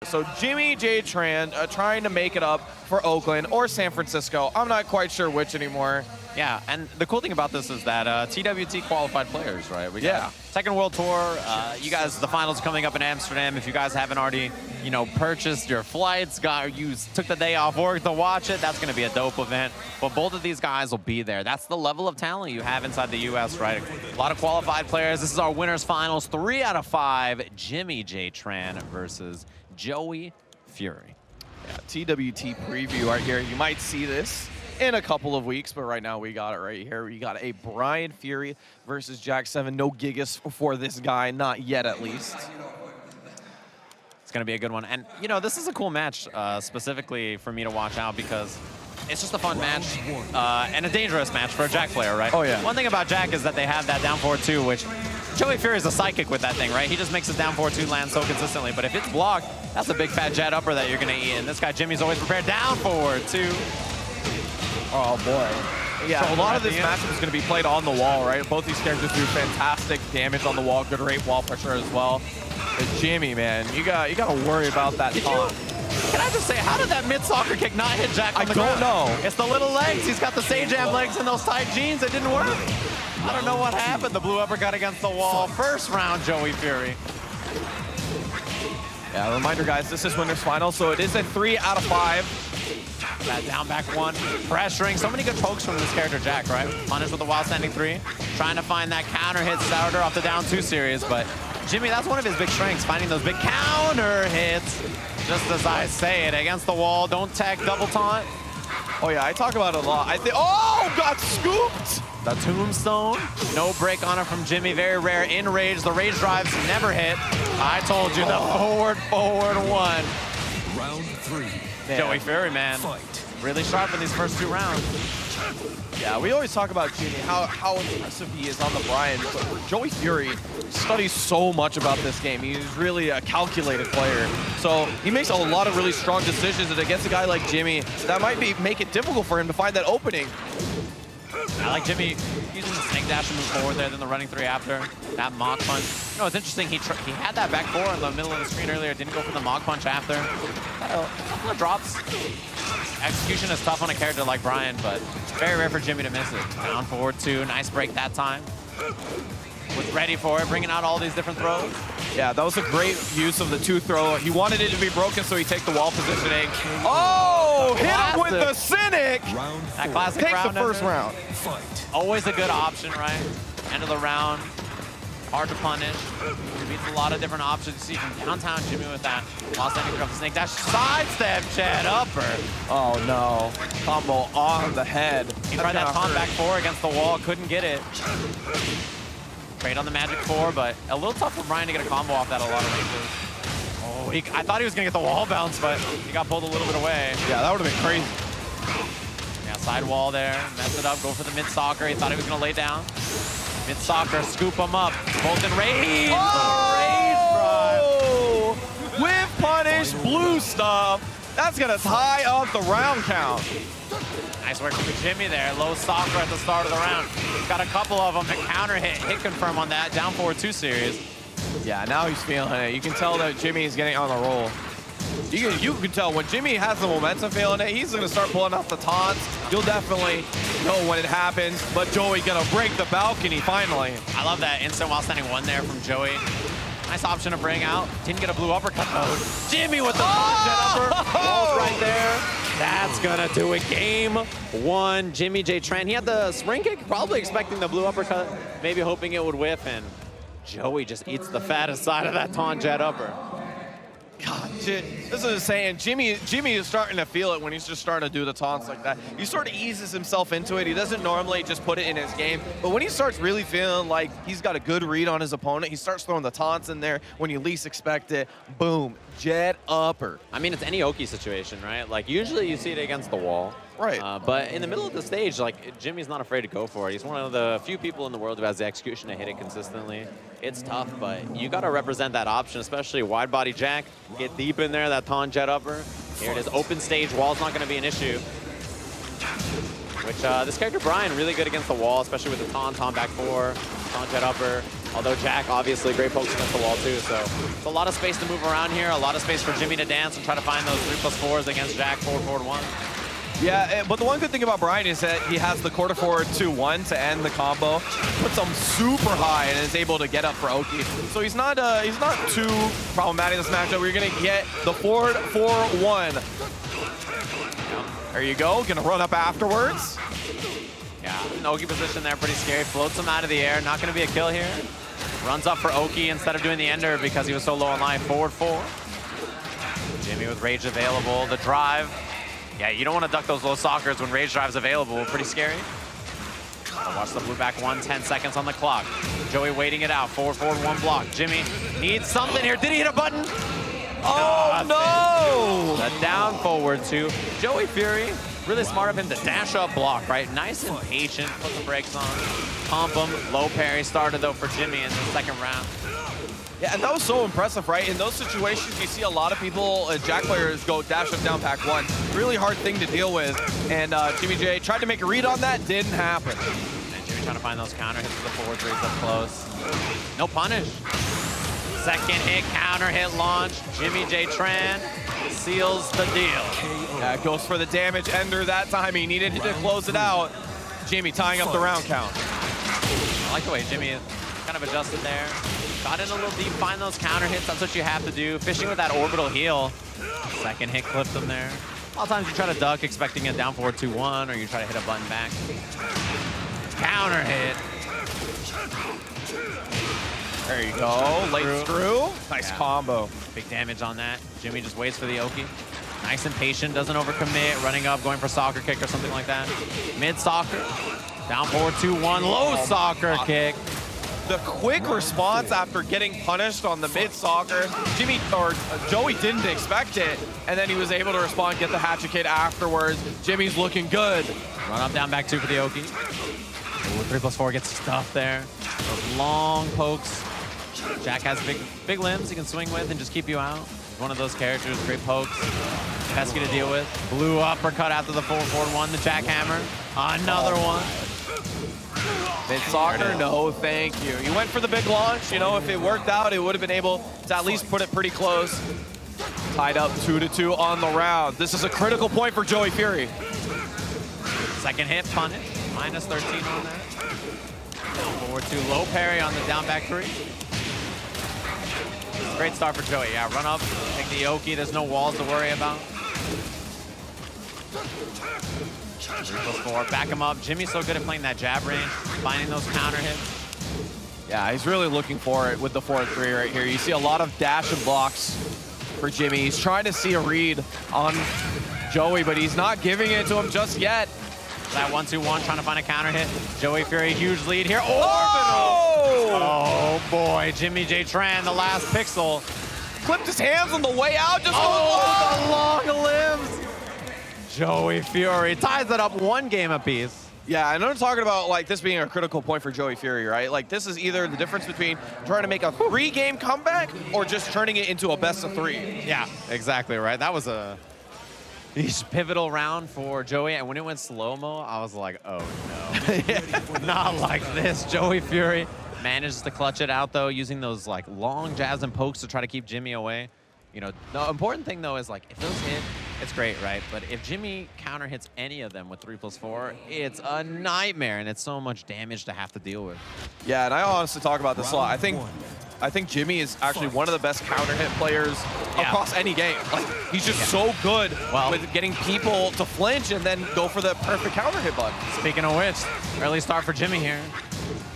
So JimmyJTran trying to make it up for Oakland or San Francisco. I'm not quite sure which anymore. Yeah, and the cool thing about this is that TWT qualified players, right? We got Yeah. Second World Tour. You guys, the finals coming up in Amsterdam. If you guys haven't already, you know, purchased your flights, took the day off work to watch it, that's going to be a dope event. But both of these guys will be there. That's the level of talent you have inside the U.S., right? A lot of qualified players. This is our winners finals. 3 out of 5. JimmyJTran versus Joey Fury. Yeah, TWT preview right here. You might see this in a couple of weeks, but right now we got it right here. We got a Brian Fury versus Jack 7. No Gigas for this guy, not yet at least. It's going to be a good one. And, you know, this is a cool match specifically for me to watch out because it's just a fun match and a dangerous match for a Jack player, right? Oh, yeah. One thing about Jack is that they have that down forward 2, which Joey Fury is a psychic with that thing, right? He just makes his down forward 2 land so consistently. But if it's blocked, that's a big fat jet upper that you're going to eat. And this guy, Jimmy's always prepared down forward 2. Oh, boy. Yeah, so a lot of this matchup is going to be played on the wall, right? Both these characters do fantastic damage on the wall, good rate wall pressure as well. But Jimmy, man, you got to worry about that taunt. Can I just say, how did that mid-soccer kick not hit Jack on the ground? I don't know. It's the little legs. He's got the Sage Jam legs and those tight jeans. It didn't work. I don't know what happened. The blue uppercut against the wall. First round, Joey Fury. Yeah, reminder, guys, this is winners final, so it is a 3 out of 5. That down back 1, pressuring. So many good pokes from this character, Jack, right? Punish with the wild standing 3. Trying to find that counter hit starter off the down 2 series, but Jimmy, that's one of his big strengths, finding those big counter hits. Just as I say it, against the wall, don't tag double taunt. Oh yeah, I talk about it a lot. I think, oh, got scooped! The tombstone, no break on it from Jimmy, very rare in rage. The rage drives never hit. I told you, the forward 1. Round 3. Man. Joey Fury, man, really sharp in these first 2 rounds. Yeah, we always talk about Jimmy, how impressive he is on the Brian, but Joey Fury studies so much about this game. He's really a calculated player. So he makes a lot of really strong decisions, and against a guy like Jimmy, that might make it difficult for him to find that opening. I like Jimmy using the snake dash to move forward there, then the running 3 after. That Mach punch. You know, it's interesting, he had that back 4 in the middle of the screen earlier, didn't go for the Mach punch after. A couple of drops. Execution is tough on a character like Brian, but very rare for Jimmy to miss it. Down forward 2, nice break that time. Was ready for it, bringing out all these different throws. Yeah, that was a great use of the 2 throw. He wanted it to be broken, so he takes the wall positioning. Oh, hit him with the Cynic! That classic takes round the first ender. round. Always a good option, right? End of the round. Hard to punish. Beats a lot of different options. You see from downtown Jimmy with that while standing up the snake dash. Sidestep Chad upper. Oh no. Combo on the head. He tried that taunt back 4 against the wall, couldn't get it. Trade on the magic 4, but a little tough for Brian to get a combo off that a lot of ranges. Oh, I thought he was gonna get the wall bounce, but he got pulled a little bit away. Yeah, that would have been crazy. Yeah, side wall there, mess it up, go for the mid-soccer. He thought he was gonna lay down. Mid-soccer, scoop him up. Bolt and rage. Oh! Rage drive. Whip punish, blue stuff. That's gonna tie up the round count. Nice work from Jimmy there. Low soccer at the start of the round. Got a couple of them to counter hit confirm on that down forward 2 series. Yeah, now he's feeling it. You can tell that Jimmy is getting on the roll. You can tell when Jimmy has the momentum feeling it, he's gonna start pulling out the taunts. You'll definitely know when it happens, but Joey gonna break the balcony finally. I love that instant while standing 1 there from Joey. Nice option to bring out. Didn't get a blue uppercut though. Jimmy with the jet upper. Walls right there. That's gonna do it. Game 1, JimmyJTran. He had the spring kick, probably expecting the blue uppercut, maybe hoping it would whiff, and Joey just eats the fattest side of that taunt jet upper. God, this is saying Jimmy is starting to feel it when he's just starting to do the taunts like that. He sort of eases himself into it. He doesn't normally just put it in his game, but when he starts really feeling like he's got a good read on his opponent, he starts throwing the taunts in there when you least expect it. Boom, jet upper. I mean, it's any Oki situation, right? Like, usually you see it against the wall. Right. But in the middle of the stage, like, Jimmy's not afraid to go for it. He's one of the few people in the world who has the execution to hit it consistently. It's tough, but you got to represent that option, especially wide body Jack. Get deep in there, that taunt jet upper. Here it is, open stage, wall's not going to be an issue. Which, this character Brian, really good against the wall, especially with the taunt back 4, taunt jet upper. Although Jack, obviously, great pokes against the wall too, so it's a lot of space to move around here, a lot of space for Jimmy to dance and try to find those 3+4s against Jack, forward, 1. Yeah, but the one good thing about Brian is that he has the quarter forward 2-1 to end the combo, puts him super high and is able to get up for Oki. So he's not too problematic in this matchup. We're gonna get the forward 4-1. There you go, gonna run up afterwards. Yeah, an Oki position there, pretty scary. Floats him out of the air, not gonna be a kill here. Runs up for Oki instead of doing the ender because he was so low on line, forward 4. Jimmy with rage available, the drive. Yeah, you don't want to duck those low sockers when rage drive's available. Pretty scary. Watch the blue back 1, 10 seconds on the clock. Joey waiting it out, forward, 1 block. Jimmy needs something here. Did he hit a button? Oh, no! The down forward 2. Joey Fury, really smart of him to dash up block, right? Nice and patient, put the brakes on, pump him. Low parry started though for Jimmy in the second round. Yeah, and that was so impressive, right? In those situations, you see a lot of people, Jack players, go dash up down pack 1. Really hard thing to deal with. And Jimmy J tried to make a read on that, didn't happen. And Jimmy trying to find those counter hits with the forward 3s up close. No punish. Second hit, counter hit launch. JimmyJTran seals the deal. Yeah, goes for the damage ender that time. He needed to close it out. Jimmy tying up the round count. I like the way Jimmy kind of adjusted there. Got in a little deep, find those counter hits. That's what you have to do. Fishing with that orbital heal. Second hit clipped him there. A lot of times you try to duck expecting a down forward 2-1, or you try to hit a button back. Counter hit. There you go. Late screw. Nice combo. Big damage on that. Jimmy just waits for the Oki. Nice and patient, doesn't overcommit. Running up, going for soccer kick or something like that. Mid soccer. Down forward 2-1. Low soccer kick. The quick response after getting punished on the mid soccer, Joey didn't expect it, and then he was able to respond, get the hatchet kid afterwards. Jimmy's looking good. Run up, down, back 2 for the Oki. Ooh, 3+4 gets stuffed there. Those long pokes. Jack has big limbs he can swing with and just keep you out. One of those characters, great pokes. Pesky to deal with. Blue uppercut after the forward 1, the jackhammer. Another one. Mid-soccer, no thank you. You went for the big launch. You know, if it worked out, it would have been able to at least put it pretty close. Tied up 2-2 on the round. This is a critical point for Joey Fury. Second hit, punish. Minus 13 on that. Down forward 2, low parry on the down back 3. Great start for Joey. Yeah, run up, take the Oki. There's no walls to worry about. 3+4, back him up. Jimmy's so good at playing that jab range, finding those counter hits. Yeah, he's really looking for it with the 4-3 right here. You see a lot of dash and blocks for Jimmy. He's trying to see a read on Joey, but he's not giving it to him just yet. That 1-2-1, trying to find a counter hit. Joey Fury, huge lead here. Oh! Oh boy, JimmyJTran, the last pixel. Clipped his hands on the way out. Just the long limbs. Joey Fury ties it up 1 game apiece. Yeah, I know I'm talking about like this being a critical point for Joey Fury, right? Like this is either the difference between trying to make a 3-game comeback or just turning it into a best-of-3. Yeah, exactly right. That was a pivotal round for Joey, and when it went slow-mo, I was like, oh no, not like this. Joey Fury manages to clutch it out though, using those like long jabs and pokes to try to keep Jimmy away. You know, the important thing though is like if those hit, it's great, right? But if Jimmy counter hits any of them with 3+4, it's a nightmare, and it's so much damage to have to deal with. Yeah, and I honestly talk about this a lot. I think Jimmy is actually one of the best counter hit players across any game. Like he's just so good with getting people to flinch and then go for the perfect counter hit button. Speaking of which, early start for Jimmy here.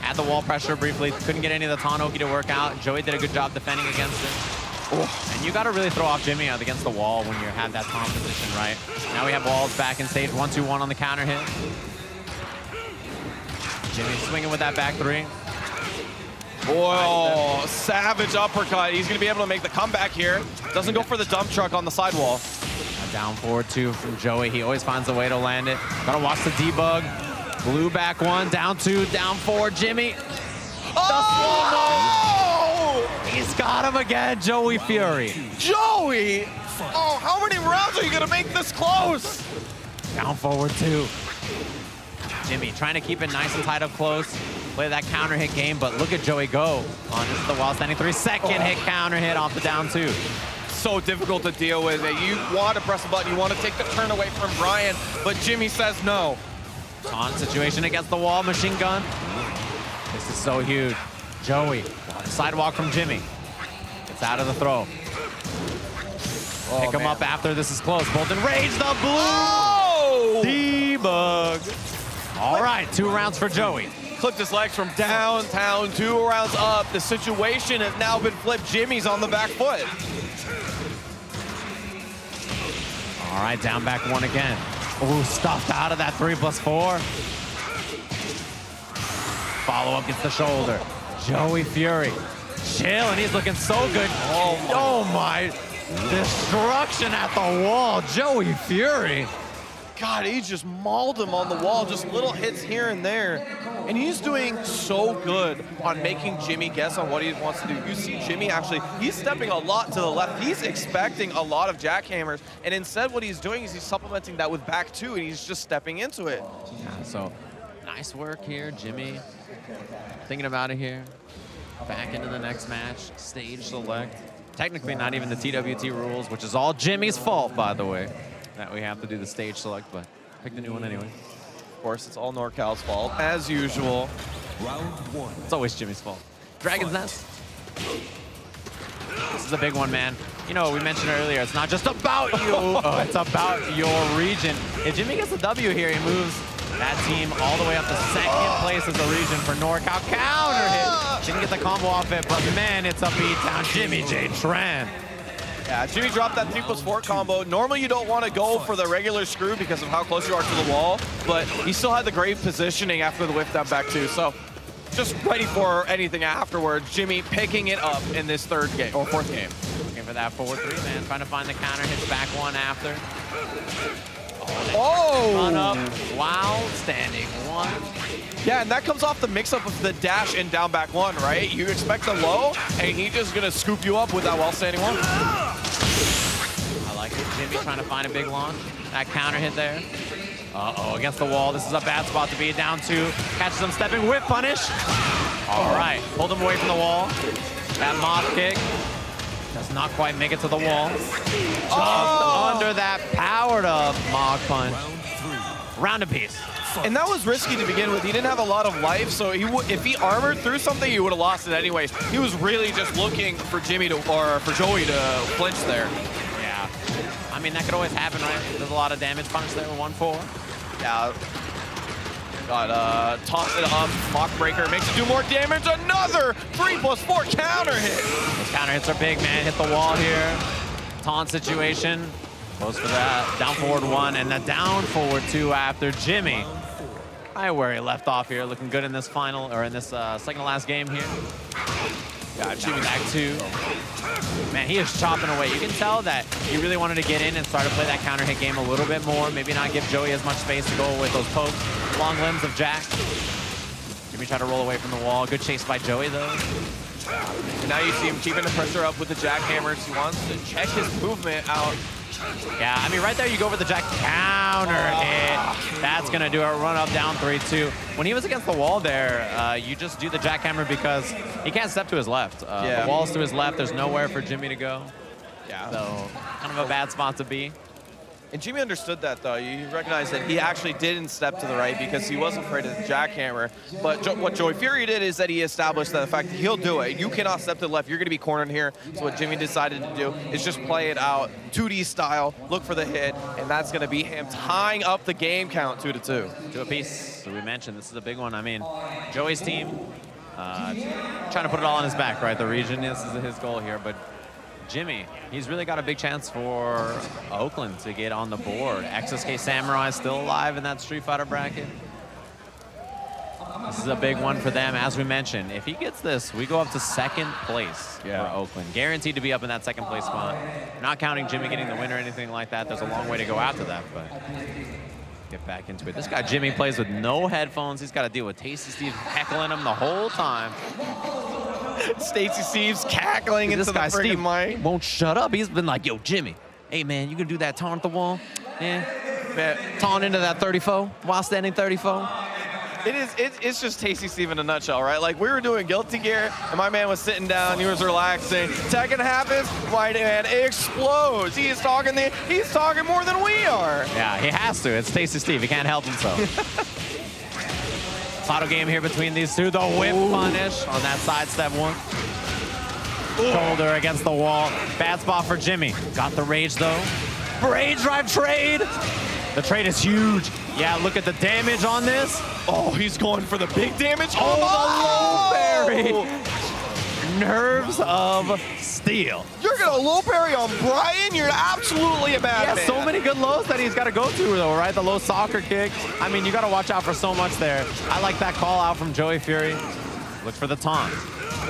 Had the wall pressure briefly, couldn't get any of the Tanoki to work out. Joey did a good job defending against it. Oh. And you got to really throw off Jimmy out against the wall when you have that Tom position, right? Now we have walls back in stage 1-2-1 on the counter hit. Jimmy swinging with that back 3. Oh, savage uppercut. He's going to be able to make the comeback here. Doesn't go for the dump truck on the sidewall. A down forward 2 from Joey. He always finds a way to land it. Got to watch the debug. Blue back 1, down 2, down 4. Jimmy. Oh! He's got him again, Joey Fury. Joey! Oh, how many rounds are you going to make this close? Down forward 2. Jimmy trying to keep it nice and tight up close. play that counter hit game, but look at Joey go on this is the while standing 3 second hit counter hit off the down 2. So difficult to deal with. You want to press a button, you want to take the turn away from Brian, but Jimmy says no. Taunt situation against the wall, machine gun. This is so huge. Joey, sidewalk from Jimmy. Gets out of the throw. Pick him up after this is close. Bolt Enrage the blue. Oh! Debug. All right, 2 rounds for Joey. Clipped his legs from downtown, 2 rounds up. The situation has now been flipped. Jimmy's on the back foot. All right, down back 1 again. Ooh, stuffed out of that 3+4. Follow up gets the shoulder. Joey Fury. Chill, and he's looking so good. Oh my. Destruction at the wall. Joey Fury. God, he just mauled him on the wall, just little hits here and there. And he's doing so good on making Jimmy guess on what he wants to do. You see Jimmy actually, he's stepping a lot to the left. He's expecting a lot of jackhammers. And instead what he's doing is he's supplementing that with back 2, and he's just stepping into it. Yeah, so nice work here, Jimmy. Thinking about it here. Back into the next match, stage select. Technically not even the TWT rules, which is all Jimmy's fault, by the way, that we have to do the stage select, but pick the new one anyway. Of course, it's all NorCal's fault, as usual. Round 1. It's always Jimmy's fault. Dragon's Nest. This is a big one, man. You know, we mentioned earlier, it's not just about you, it's about your region. If Jimmy gets a W here, he moves that team all the way up to 2nd place as a region for NorCal. Counter hit. Didn't get the combo off it, but man, it's a beatdown. JimmyJTran. Yeah, Jimmy dropped that 3+4 combo. Normally you don't want to go for the regular screw because of how close you are to the wall, but he still had the great positioning after the whip down back 2. So just ready for anything afterwards. Jimmy picking it up in this 3rd game, or 4th game. Looking for that forward 3, man. Trying to find the counter, hits back 1 after. Oh! Run up while standing 1. Yeah, and that comes off the mix-up of the dash and down back 1, right? You expect a low, and he's just gonna scoop you up with that while standing 1. I like it. Jimmy trying to find a big launch. That counter hit there. Uh-oh, against the wall. This is a bad spot to be. Down 2. Catches him stepping. Whip punish. All right. Pulled him away from the wall. That moth kick. Does not quite make it to the wall. Just under that powered up Mog punch. Round apiece. And that was risky to begin with. He didn't have a lot of life, so if he armored through something, he would have lost it anyways. He was really just looking for Jimmy to, or for Joey to flinch there. Yeah. I mean, that could always happen, right? There's a lot of damage punish there with 1-4. Yeah. Got toss it up, Mock Breaker makes it do more damage. Another 3+4 counter hit. Those counter hits are big, man. Hit the wall here. Taunt situation. Goes for that. Down forward 1 and a down forward 2 after Jimmy. Right where he left off here. Looking good in this final, or in this second to last game here. Got Jimmy back 2. Man, he is chopping away. You can tell that he really wanted to get in and start to play that counter hit game a little bit more. Maybe not give Joey as much space to go with those pokes. Long limbs of Jack. Jimmy tried to roll away from the wall. Good chase by Joey, though. And now you see him keeping the pressure up with the jackhammers. He wants to check his movement out. Yeah, I mean, right there, you go for the Jack counter hit. That's going to do it. Run up, down 3-2. When he was against the wall there, you just do the jackhammer because he can't step to his left. The wall's to his left. There's nowhere for Jimmy to go. Yeah. So, kind of a bad spot to be. And Jimmy understood that, though. You recognize that he actually didn't step to the right because he wasn't afraid of the jackhammer. But what Joey Fury did is that he established that the fact that he'll do it. You cannot step to the left. You're going to be cornered here. So what Jimmy decided to do is just play it out 2D style, look for the hit, and that's going to be him tying up the game count 2-2. 2 apiece. So we mentioned this is a big one. I mean, Joey's team trying to put it all on his back, right? The region, this is his goal here, but Jimmy, he's really got a big chance for Oakland to get on the board. XSK Samurai still alive in that Street Fighter bracket. This is a big one for them, as we mentioned. If he gets this, we go up to 2nd place for Oakland. Guaranteed to be up in that 2nd place spot. Not counting Jimmy getting the win or anything like that. There's a long way to go after that, but get back into it. This guy Jimmy plays with no headphones. He's got to deal with Tasty Steve heckling him the whole time. Stacy Steve's cackling into the friggin' mic. Won't shut up. He's been like, yo, Jimmy, hey, man, you gonna do that taunt at the wall? Yeah. Taunt into that 34 while standing 34. It's just Tasty Steve in a nutshell, right? Like, we were doing Guilty Gear, and my man was sitting down, he was relaxing. Tekken happens, my man explodes. He's talking more than we are. Yeah, he has to. It's Tasty Steve. He can't help himself. Auto game here between these two. The whip punish on that sidestep one. Shoulder against the wall. Bad spot for Jimmy. Got the rage though. Rage drive trade. The trade is huge. Yeah, look at the damage on this. Oh, he's going for the big damage. Oh, the low parry. Nerves of steel. You're gonna low parry on Brian? You're absolutely a bad man. So many good lows that he's got to go to though, right? The low soccer kick. I mean, you got to watch out for so much there. I like that call out from Joey Fury. Look for the taunt.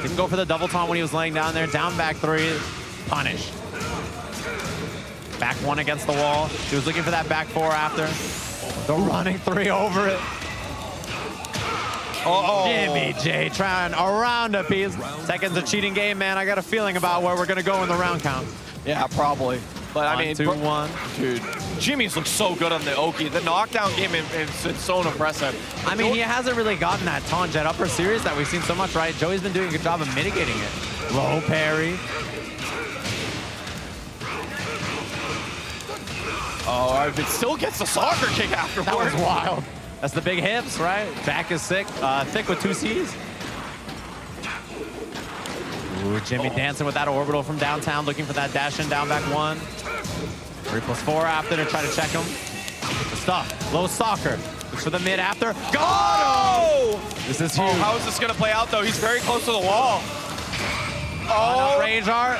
Didn't go for the double taunt when he was laying down there. Down back three. Punish. Back one against the wall. He was looking for that back four after. The running three over it. JimmyJTran around a piece. Tekken's a cheating game, man. I got a feeling about where we're going to go in the round count. Yeah, probably. But I mean, 2-1. Dude, Jimmy's looked so good on the Oki. The knockdown game is so impressive. I mean, he hasn't really gotten that taunt jet upper series that we've seen so much, right? Joey's been doing a good job of mitigating it. Low parry. Oh, it still gets the soccer kick afterwards. That was wild. That's the big hips, right? Back is thick with 2 C's. Ooh, Jimmy dancing with that orbital from downtown, looking for that dash in down back one. 3+4 after to try to check him. The stuff, low soccer. Looks for the mid after. Got him! This is huge. Oh, how is this gonna play out though? He's very close to the wall. Oh, range art.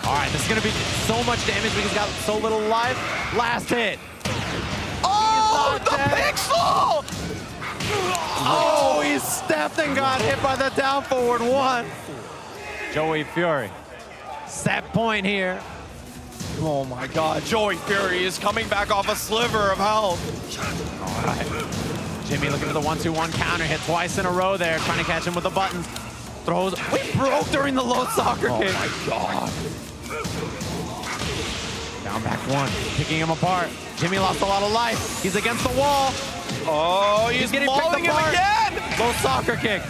All right, this is gonna be so much damage because he's got so little life. Last hit. Oh, the pixel! Oh, he stepped and got hit by the down forward one. Joey Fury. Set point here. Oh my God, Joey Fury is coming back off a sliver of health. All right. Jimmy looking for the 1-2-1 counter, hit twice in a row there, trying to catch him with the buttons. Throws, we broke during the low soccer kick. Oh my God. Down back one, picking him apart. Jimmy lost a lot of life. He's against the wall. Oh, he's getting mauling picked him apart. again. Low soccer kick.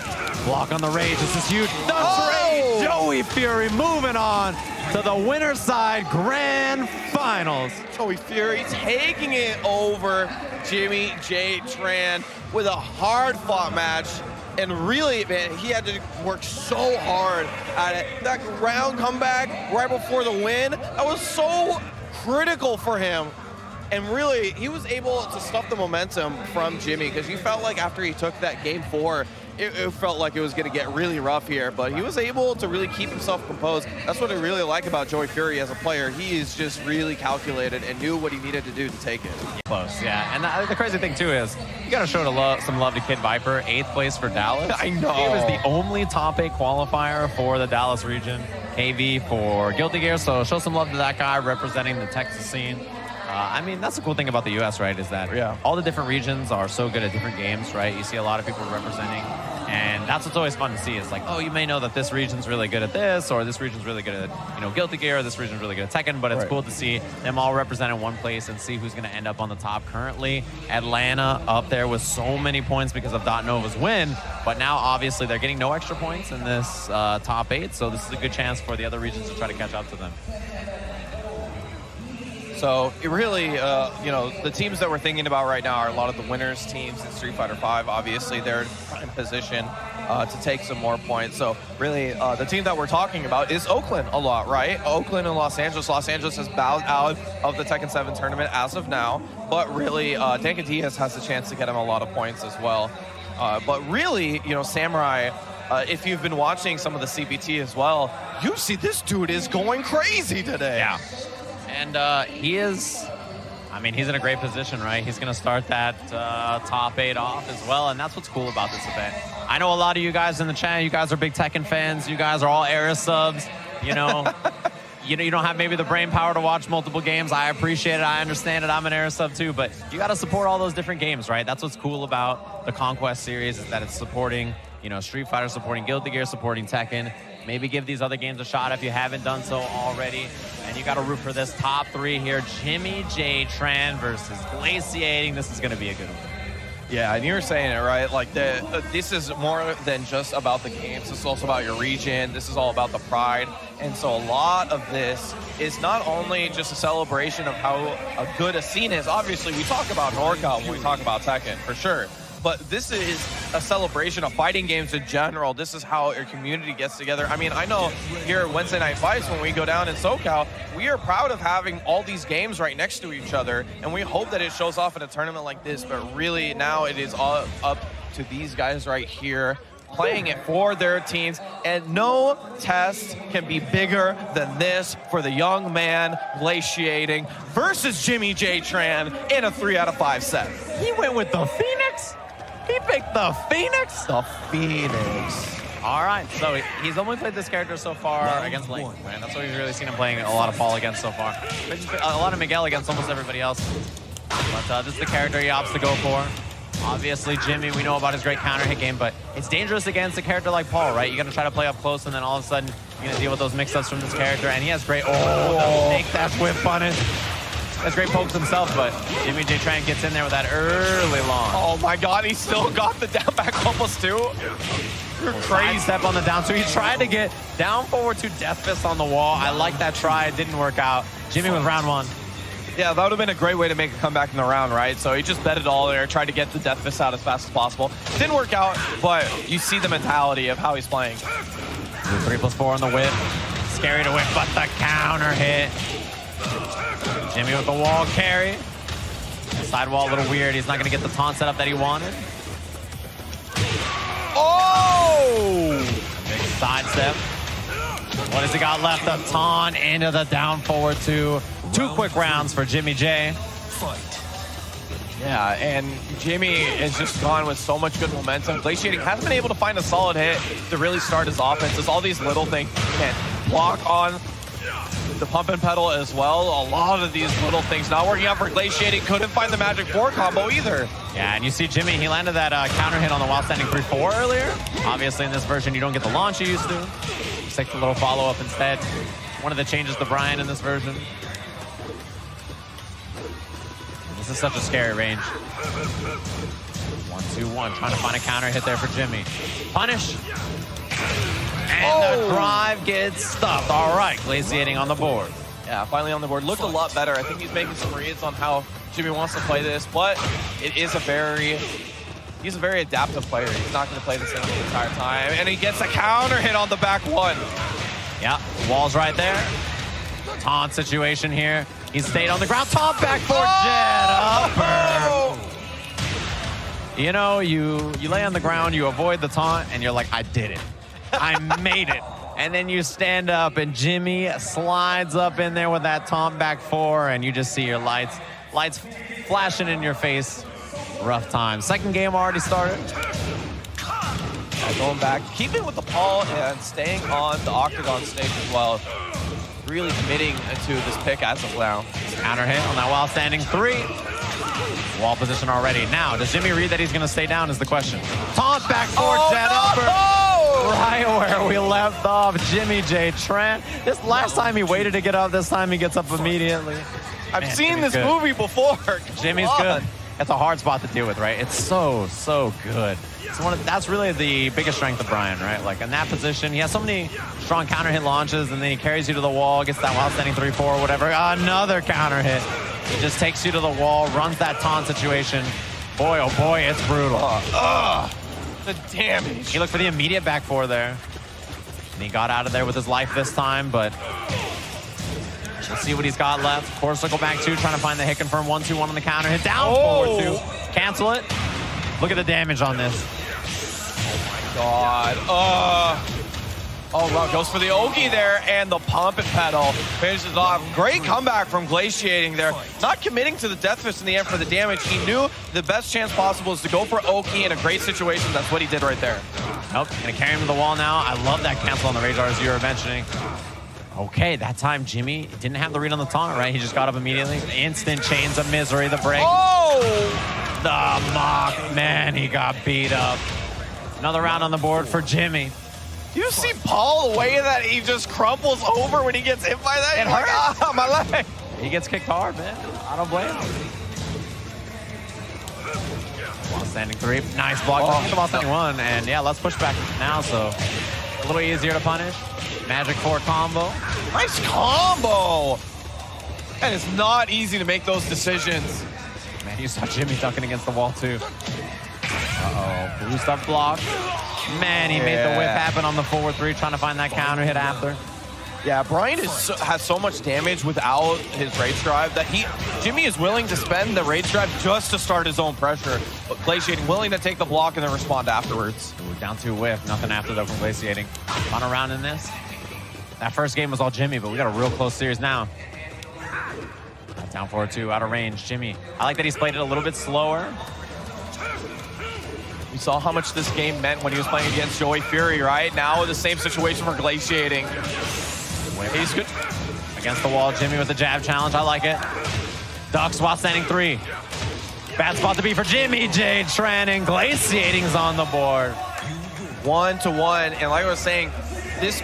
Block on the rage. This is huge. The trade. Joey Fury moving on to the winner's side grand finals. Joey Fury taking it over JimmyJTran with a hard-fought match. And really, man, he had to work so hard at it. That round comeback right before the win, that was so critical for him. And really, he was able to stop the momentum from Jimmy because you felt like after he took that game 4, it felt like it was going to get really rough here. But he was able to really keep himself composed. That's what I really like about Joey Fury as a player. He is just really calculated and knew what he needed to do to take it. Close, yeah. And the crazy thing, too, is you got to show some love to Kid Viper. 8th place for Dallas. I know. He was the only top 8 qualifier for the Dallas region. KV for Guilty Gear, so show some love to that guy representing the Texas scene. I mean, that's the cool thing about the U.S., right, is that all the different regions are so good at different games, right? You see a lot of people representing, and that's what's always fun to see. It's like, oh, you may know that this region's really good at this, or this region's really good at, you know, Guilty Gear, or this region's really good at Tekken, but it's cool to see them all represent in one place and see who's going to end up on the top. Currently, Atlanta up there with so many points because of Nova's win, but now, obviously, they're getting no extra points in this top 8, so this is a good chance for the other regions to try to catch up to them. So it really, you know, the teams that we're thinking about right now are a lot of the winners teams in Street Fighter V. Obviously, they're in prime position to take some more points. So really, the team that we're talking about is Oakland a lot, right? Oakland and Los Angeles. Los Angeles has bowed out of the Tekken 7 tournament as of now. But really, Danka Diaz has a chance to get him a lot of points as well. But really, you know, Samurai, if you've been watching some of the CBT as well, you see this dude is going crazy today. Yeah. And he is, I mean, he's in a great position, right? He's going to start that top 8 off as well, and that's what's cool about this event. I know a lot of you guys in the chat, you guys are big Tekken fans, you guys are all Era subs, you know. You don't have maybe the brain power to watch multiple games. I appreciate it, I understand it, I'm an Era sub too, but you got to support all those different games, right? That's what's cool about the Conquest series, is that it's supporting, you know, Street Fighter, supporting Guilty Gear, supporting Tekken. Maybe give these other games a shot if you haven't done so already. And you got to root for this top 3 here. JimmyJTran versus Glaciating. This is going to be a good one. Yeah, and you were saying it, right? Like, this is more than just about the games. This is also about your region. This is all about the pride. And so a lot of this is not only just a celebration of how good a scene is. Obviously, we talk about NorCal when we talk about Tekken, for sure. But this is a celebration of fighting games in general. This is how your community gets together. I mean, I know here at Wednesday Night Fights, when we go down in SoCal, we are proud of having all these games right next to each other, and we hope that it shows off in a tournament like this. But really, now it is all up to these guys right here, playing it for their teams, and no test can be bigger than this for the young man Glaciating versus JimmyJTran in a 3 out of 5 set. He went with the Phoenix? He picked the Phoenix? The Phoenix. All right, so he's only played this character so far against Link, right? That's what we've really seen him playing a lot of Paul against so far. A lot of Miguel against almost everybody else. But this is the character he opts to go for. Obviously, Jimmy, we know about his great counter hit game, but it's dangerous against a character like Paul, right? You're going to try to play up close, and then all of a sudden, you're going to deal with those mix-ups from this character, and he has great, make that whip punish. That's great pokes himself, but JimmyJTran gets in there with that early launch. Oh my God, he still got the down back combos too. Crazy step on the down two. He tried to get down forward to Death Fist on the wall. I like that try. It didn't work out. Jimmy with round one. Yeah, that would have been a great way to make a comeback in the round, right? So he just bet it all there, tried to get the Death Fist out as fast as possible. Didn't work out, but you see the mentality of how he's playing. 3+4 on the whip. Scary to whip, but the counter hit. Jimmy with the wall carry. Sidewall a little weird. He's not going to get the taunt setup that he wanted. Oh! Big sidestep. What has he got left? The taunt into the down forward two. 2 quick rounds for Jimmy J. Yeah, and Jimmy has just gone with so much good momentum. Glaciating hasn't been able to find a solid hit to really start his offense. It's all these little things. Can't block on the pump and pedal as well. A lot of these little things not working out for Glaciating. Couldn't find the Magic 4 combo either. Yeah, and you see Jimmy, he landed that counter hit on the while standing 3-4 earlier. Obviously, in this version, you don't get the launch you used to. Just takes a little follow-up instead. One of the changes to Brian in this version. This is such a scary range. 1-2-1, trying to find a counter hit there for Jimmy. Punish. And the drive gets stuffed. All right, Glaciating on the board. Yeah, finally on the board. Looked a lot better. I think he's making some reads on how Jimmy wants to play this, but it is he's a very adaptive player. He's not going to play the same the entire time. And he gets a counter hit on the back one. Yeah, wall's right there. Taunt situation here. He stayed on the ground. Taunt back for Jet upper. You know, you lay on the ground, you avoid the taunt, and you're like, I did it. I made it. And then you stand up, and Jimmy slides up in there with that taunt back 4, and you just see your lights flashing in your face. Rough time. Second game already started. Going back, keeping with the Paul and staying on the Octagon stage as well. Really committing to this pick as of now. Counter hit on that while standing 3. Wall position already. Now, does Jimmy read that he's going to stay down is the question. Taunt back for Jet upper. Right where we left off, JimmyJTran. This last time he waited to get up, this time he gets up immediately. I've seen this movie before. Jimmy's good. That's a hard spot to deal with, right? It's so good. That's really the biggest strength of Brian, right? Like in that position, he has so many strong counter hit launches, and then he carries you to the wall, gets that while standing 3-4 or whatever. Another counter hit. He just takes you to the wall, runs that taunt situation. Boy, oh boy, it's brutal. The damage. He looked for the immediate back 4 there. And he got out of there with his life this time, but we'll see what he's got left. Core circle back 2, trying to find the hit confirm. 1-2-1 on the counter hit. Down forward 2. Cancel it. Look at the damage on this. God. Oh, wow, goes for the Oki there, and the pump and pedal finishes off. Great comeback from Glaciating there. Not committing to the Death Fist in the end for the damage. He knew the best chance possible is to go for Oki in a great situation. That's what he did right there. Nope, gonna carry him to the wall now. I love that cancel on the Rage Art as you were mentioning. Okay, that time Jimmy didn't have the read on the taunt, right? He just got up immediately. Instant chains of misery, the break. Oh! The mock, man, he got beat up. Another round on the board for Jimmy. You see Paul, the way that he just crumples over when he gets hit by that? It hurts. Like, my leg. He gets kicked hard, man. I don't blame him. While standing 3. Nice block. While standing 1. And yeah, let's push back now. So a little easier to punish. Magic 4 combo. Nice combo. And it's not easy to make those decisions. Man, you saw Jimmy ducking against the wall too. Uh-oh, boost up block. Man, he made the whip happen on the forward 3, trying to find that counter hit after. Yeah, Brian has so much damage without his rage drive that Jimmy is willing to spend the rage drive just to start his own pressure. But Glaciating willing to take the block and then respond afterwards. Ooh, down 2 whiff, nothing after though from Glaciating. Fun around in this. That first game was all Jimmy, but we got a real close series now. Down 4-2, out of range, Jimmy. I like that he's played it a little bit slower. We saw how much this game meant when he was playing against Joey Fury, right? Now the same situation for Glaciating. He's good. Against the wall, Jimmy with the jab challenge. I like it. Ducks while standing 3. Bad spot to be for JimmyJTran, and Glaciating's on the board. 1-1, and like I was saying, this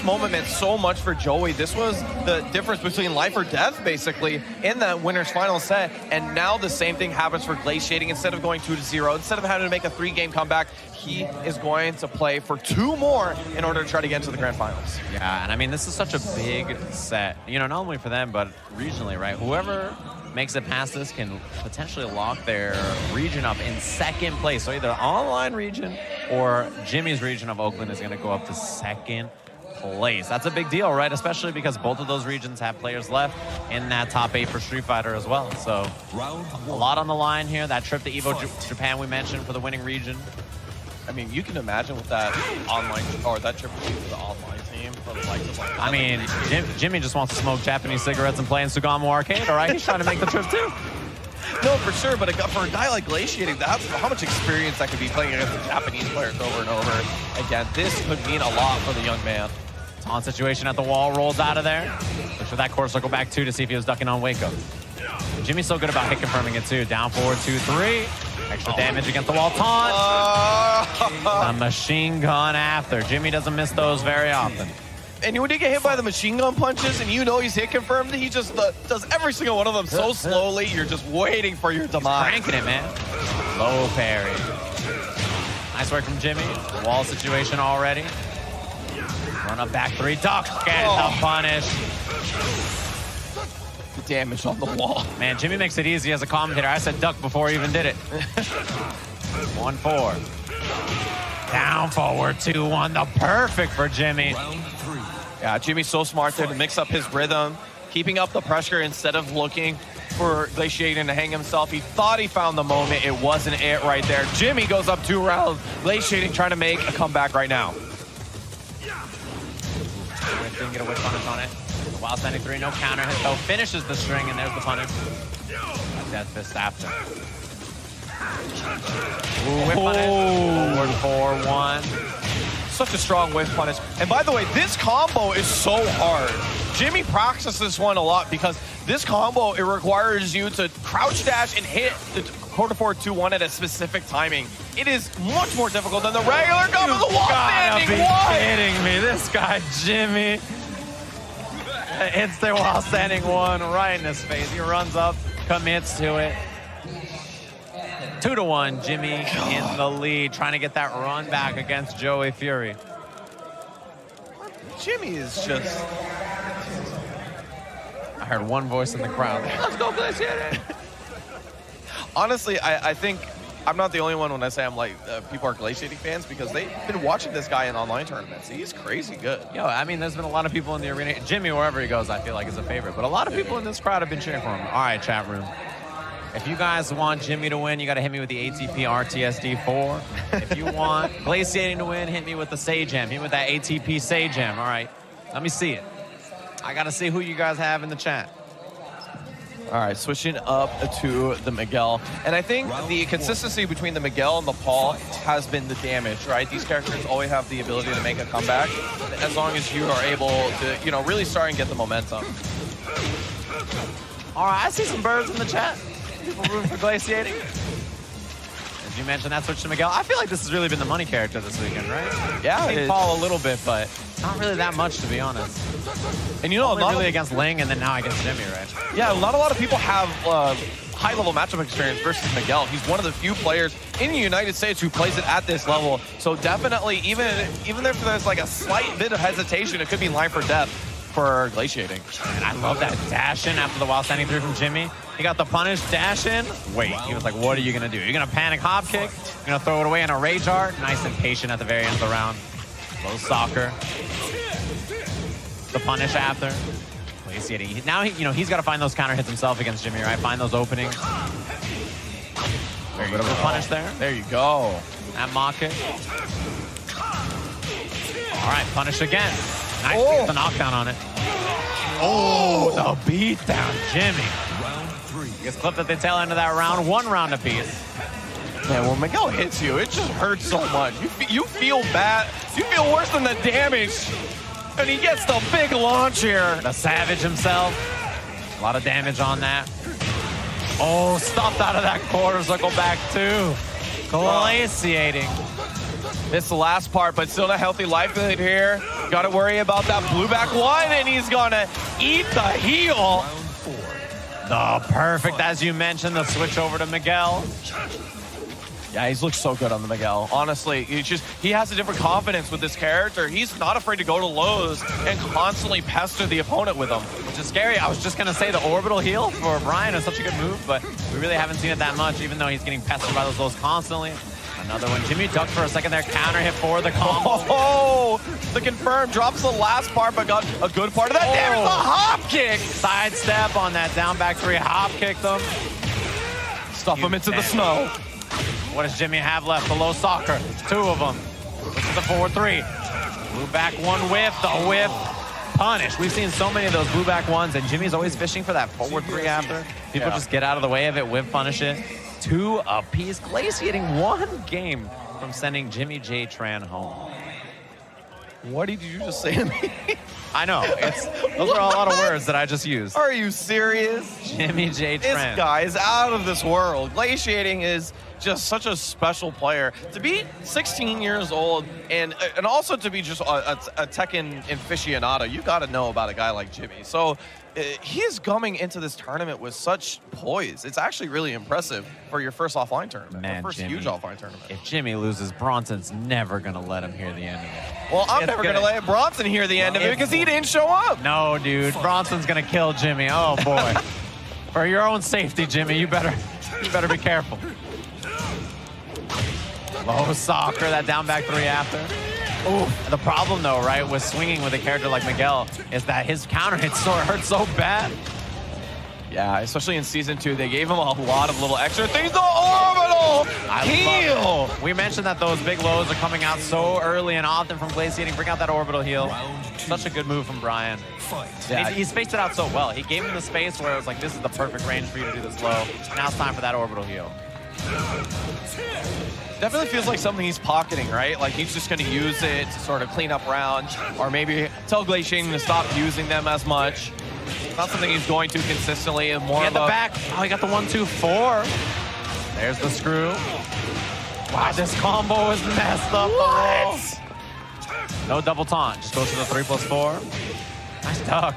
moment meant so much for Joey. This was the difference between life or death, basically, in that winner's final set. And now the same thing happens for Glaciating. Instead of going 2-0, instead of having to make a 3-game comeback, he is going to play for 2 more in order to try to get into the grand finals. Yeah, and I mean, this is such a big set. You know, not only for them, but regionally, right? Whoever makes it past this can potentially lock their region up in 2nd place. So either online region or Jimmy's region of Oakland is going to go up to 2nd place. That's a big deal, right? Especially because both of those regions have players left in that top 8 for Street Fighter as well. So a lot on the line here. That trip to Evo Japan we mentioned for the winning region. I mean, you can imagine with that online, or that trip to the online team for the likes of like. I mean, Jimmy just wants to smoke Japanese cigarettes and play in Sugamo Arcade, all right? He's trying to make the trip too. No, for sure, but for a guy like Glaciating, that's how much experience that could be playing against the Japanese players over and over. Again, this could mean a lot for the young man. Taunt situation at the wall, rolls out of there. Look for that core circle back 2 to see if he was ducking on Waco. Jimmy's so good about hit confirming it too. Down forward 2-3. Extra damage against the wall taunt. A machine gun after. Jimmy doesn't miss those very often. And when you get hit by the machine gun punches and you know he's hit confirmed, he just does every single one of them so slowly, you're just waiting for your demise. Cranking it, man. Low parry. Nice work from Jimmy. Wall situation already. Run up back 3. Duck. Get the punish. The damage on the wall. Man, Jimmy makes it easy as a commentator. I said duck before he even did it. 1-4. Down forward 2-1. The perfect for Jimmy. Yeah, Jimmy's so smart there to mix up his rhythm, keeping up the pressure instead of looking for Glaciating to hang himself. He thought he found the moment. It wasn't it right there. Jimmy goes up 2 rounds. Glaciating trying to make a comeback right now. Didn't get a whip punish on it. Wild standing 3, no counter hit though. Finishes the string, and there's the punish. Death fist after. Ooh, whip punish. Forward 4-1. Such a strong whip punish. And by the way, this combo is so hard. Jimmy practices this one a lot because this combo, it requires you to crouch dash and hit the quarter forward 2-1 at a specific timing. It is much more difficult than the regular combo. The wall standing one. You gotta be kidding me. This guy, Jimmy, hits the wall standing 1 right in his face. He runs up, commits to it. 2-1, Jimmy in the lead, trying to get that run back against Joey Fury. Jimmy is just... I heard one voice in the crowd. Let's go, Glaciating! Honestly, I think I'm not the only one when I say I'm like, people are Glaciating fans because they've been watching this guy in online tournaments. He's crazy good. Yo, I mean, there's been a lot of people in the arena. Jimmy, wherever he goes, I feel like is a favorite. But a lot of people in this crowd have been cheering for him. All right, chat room. If you guys want Jimmy to win, you got to hit me with the ATP RTSD4. If you want Glaciating to win, hit me with the Sage Gem. Hit me with that ATP Sage Gem. All right, let me see it. I got to see who you guys have in the chat. All right, switching up to the Miguel. And I think the consistency between the Miguel and the Paul has been the damage, right? These characters always have the ability to make a comeback as long as you are able to, you know, really start and get the momentum. All right, I see some birds in the chat. People rooting for Glaciating. As you mentioned, that switch to Miguel. I feel like this has really been the money character this weekend, right? Yeah, I hate Paul a little bit, but Not really that much, to be honest. And you know, Only really against Ling, and then now against Jimmy, right? Yeah, not a lot of people have high-level matchup experience versus Miguel. He's one of the few players in the United States who plays it at this level. So definitely, even if there's like a slight bit of hesitation, it could be line for death for Glaciating. And I love that dash in after the while standing through from Jimmy. He got the punish, dash in. Wait, he was like, what are you going to do? You're going to panic hop kick? You're going to throw it away in a rage art? Nice and patient at the very end of the round. Low soccer. The punish after. Glaciating. Now, he's got to find those counter hits himself against Jimmy, right? Find those openings. Very good of a punish there. There you go. That mock kick. All right, punish again. Nice to get the knockdown on it. Oh, the beat down, Jimmy. Round 3. Gets clipped at the tail end of that round. 1 round apiece. Man, when Miguel hits you, it just hurts so much. You feel bad. You feel worse than the damage. And he gets the big launch here. The Savage himself. A lot of damage on that. Oh, stopped out of that quarter. Circle back too. Glaciating. It's the last part, but still a healthy life lead here. Got to worry about that blue back one, and he's gonna eat the heel. Round 4. The perfect, as you mentioned, the switch over to Miguel. Yeah, he's looked so good on the Miguel. Honestly, he has a different confidence with this character. He's not afraid to go to lows and constantly pester the opponent with them. Which is scary. I was just going to say the orbital heal for Brian is such a good move, but we really haven't seen it that much, even though he's getting pestered by those lows constantly. Another one. Jimmy ducked for a second there. Counter hit for the combo. Oh, the confirm drops the last part, but got a good part of that. There's the hop kick. Sidestep on that down back 3. Hop kick them. Stuff him into the snow. What does Jimmy have left? The low soccer. 2 of them. This is the 4-3. Blue back 1 whiff. The whiff. Punish. We've seen so many of those blue back ones, and Jimmy's always fishing for that forward 3 after. People just get out of the way of it, whiff punish it. 2 apiece. Glaciating 1 game from sending JimmyJTran home. What did you just say to me? I know. Those are a lot of words that I just used. Are you serious? JimmyJTran. This guy is out of this world. Glaciating is just such a special player. To be 16 years old and also to be just a Tekken aficionado, you got to know about a guy like Jimmy. So he is coming into this tournament with such poise. It's actually really impressive for your first offline tournament. Man, first Jimmy, huge offline tournament. If Jimmy loses, Bronson's never going to let him hear the end of it. Well, I'm never going to let Bronson hear the end of it because he didn't show up. No, dude. Bronson's going to kill Jimmy. Oh, boy. For your own safety, Jimmy, you better be careful. Low soccer, that down back 3 after. Ooh, the problem though, right, with swinging with a character like Miguel is that his counter hits hurt so bad. Yeah, especially in Season 2, they gave him a lot of little extra things. The orbital heal! We mentioned that those big lows are coming out so early and often from Glaciating. Bring out that orbital heal. Such a good move from Brian. Yeah. He spaced it out so well. He gave him the space where it was like, this is the perfect range for you to do this low. Now it's time for that orbital heal. Definitely feels like something he's pocketing, right? Like he's just going to use it to sort of clean up rounds, or maybe tell Glaciating to stop using them as much. Not something he's going to consistently, and more He of the back. Oh, he got the 1-2-4. There's the screw. Wow, this combo is messed up. What? No double taunt. Just goes to the 3+4. Nice duck.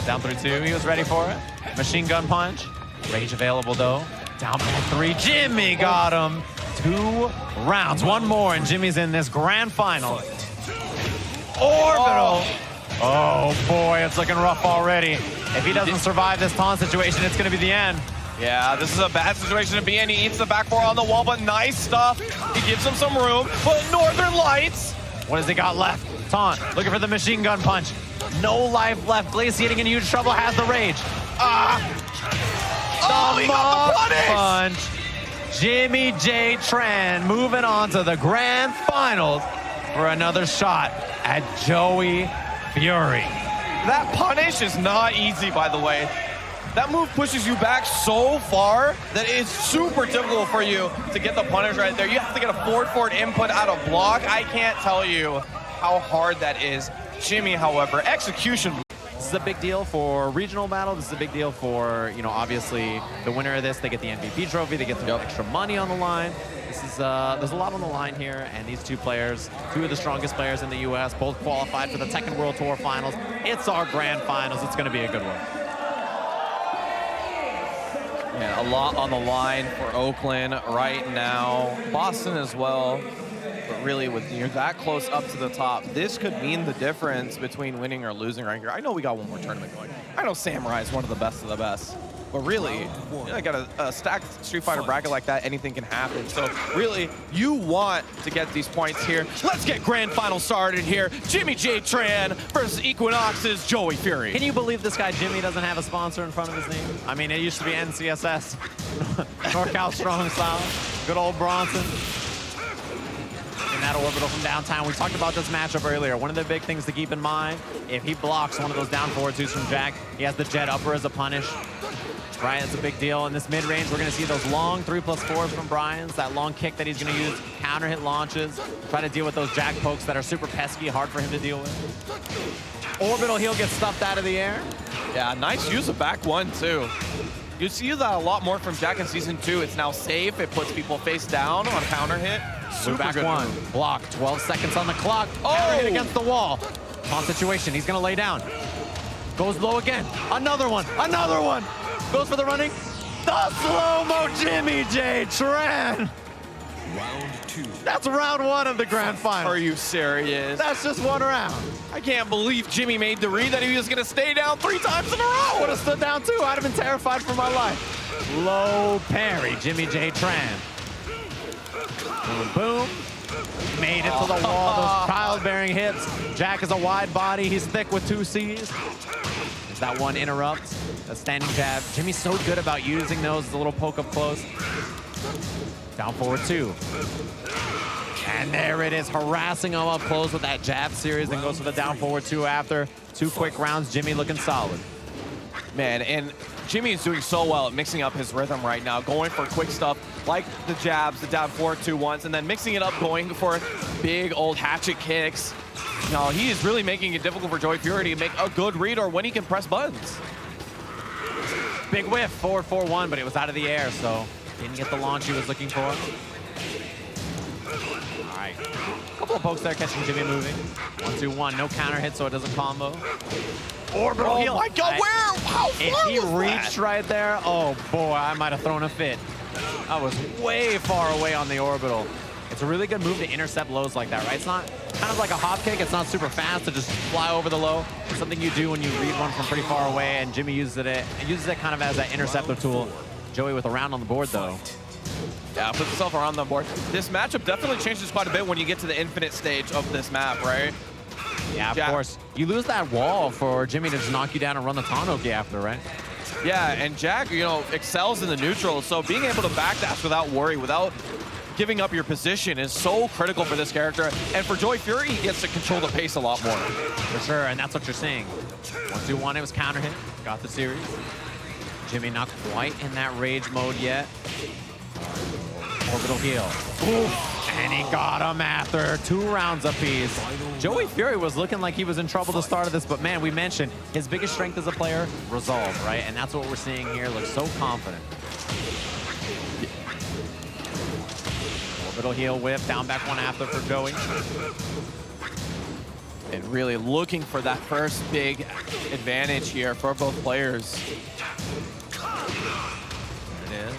Down 3-2. He was ready for it. Machine gun punch. Rage available though. Down back 3. Jimmy got him. 2 rounds. 1 more, and Jimmy's in this grand final. Orbital. Oh boy, it's looking rough already. If he doesn't survive this taunt situation, it's going to be the end. Yeah, this is a bad situation to be in. He eats the back 4 on the wall, but nice stuff. He gives him some room. But Northern Lights. What has he got left? Taunt. Looking for the machine gun punch. No life left. Glaciating in huge trouble. Has the rage. He got the punish. JimmyJTran moving on to the grand finals for another shot at Joey Fury. That punish is not easy, by the way. That move pushes you back so far that it's super difficult for you to get the punish right there. You have to get a forward input out of block. I can't tell you how hard that is. Jimmy, however, execution. This is a big deal for regional battle. This is a big deal for, obviously the winner of this. They get the MVP trophy. They get some extra money on the line. This is there's a lot on the line here, and these two players, two of the strongest players in the U.S., both qualified for the Tekken World Tour Finals. It's our grand finals. It's going to be a good one. Yeah, a lot on the line for Oakland right now. Boston as well. But really, when you're that close up to the top, this could mean the difference between winning or losing right here. I know we got one more tournament going. I know Samurai is one of the best of the best. But really, you know, I got a stacked Street Fighter bracket like that, anything can happen. So really, you want to get these points here. Let's get grand final started here. JimmyJTran versus Equinox's Joey Fury. Can you believe this guy Jimmy doesn't have a sponsor in front of his name? I mean, it used to be NCSS, NorCal Strong Style, good old Bronson. In that orbital from downtown. We talked about this matchup earlier. One of the big things to keep in mind, if he blocks one of those down forward twos from Jack, he has the jet upper as a punish. Right, that's a big deal. In this mid-range, we're going to see those long 3+4s from Brian's, that long kick that he's going to use, counter hit launches, try to deal with those Jack pokes that are super pesky, hard for him to deal with. Orbital heel gets stuffed out of the air. Yeah, nice use of back one, too. You see that a lot more from Jack in Season 2. It's now safe. It puts people face down on counter hit. Super back good one. move. Block. 12 seconds on the clock. Counter hit against the wall. On situation. He's going to lay down. Goes low again. Another one. Another one. Goes for the running. The slow-mo JimmyJTran. Round 2. That's round 1 of the grand final. Are you serious? That's just one round. I can't believe Jimmy made the read that he was going to stay down 3 times in a row. Would have stood down too. I'd have been terrified for my life. Low parry, JimmyJTran. Boom, boom. Made it to the wall. Those childbearing hits. Jack is a wide body. He's thick with 2 C's. Is that one interrupt? A standing jab. Jimmy's so good about using those as a little poke up close. Down forward 2. And there it is, harassing him up close with that jab series, then goes for the down forward 2 after. 2 quick rounds, Jimmy looking solid. Man, and Jimmy is doing so well at mixing up his rhythm right now, going for quick stuff like the jabs, the down forward 2-1s, and then mixing it up, going for big old hatchet kicks. No, he is really making it difficult for Joey Fury to make a good read or when he can press buttons. Big whiff, forward 4-1, but it was out of the air, so didn't get the launch he was looking for. All right, a couple of pokes there catching Jimmy moving. 1-2-1, no counter hit, so it doesn't combo. Orbital heel. Oh my God, where? How far If he was reached that? right there, oh boy, I might have thrown a fit. I was way far away on the orbital. It's a really good move to intercept lows like that, right? It's not kind of like a hop kick. It's not super fast to just fly over the low. It's something you do when you read one from pretty far away, and Jimmy uses it kind of as that interceptor tool. Joey with a round on the board, though. Yeah, puts himself around the board. This matchup definitely changes quite a bit when you get to the infinite stage of this map, right? Yeah, of course. You lose that wall for Jimmy to just knock you down and run the Tanoki after, right? Yeah, and Jack, you know, excels in the neutral, so being able to backdash without worry, without giving up your position is so critical for this character. And for Joey Fury, he gets to control the pace a lot more. For sure, and that's what you're seeing. 1-2-1, it was counter hit. Got the series. Jimmy not quite in that rage mode yet. Orbital heel. Oof. And he got him after 2 rounds apiece. Joey Fury was looking like he was in trouble to start of this, but man, we mentioned his biggest strength as a player, resolve, right? And that's what we're seeing here. Looks so confident. Orbital heel whip, down back 1 after for Joey. And really looking for that first big advantage here for both players. There it is.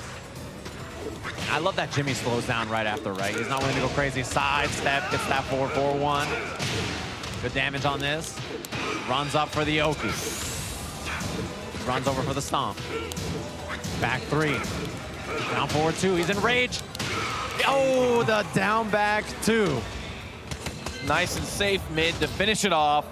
I love that Jimmy slows down right after, right? He's not willing to go crazy. Side step, gets that forward 4-1. Good damage on this. Runs up for the Oki. Runs over for the stomp. Back 3. Down forward 2. He's in rage. Oh, the down back 2. Nice and safe mid to finish it off.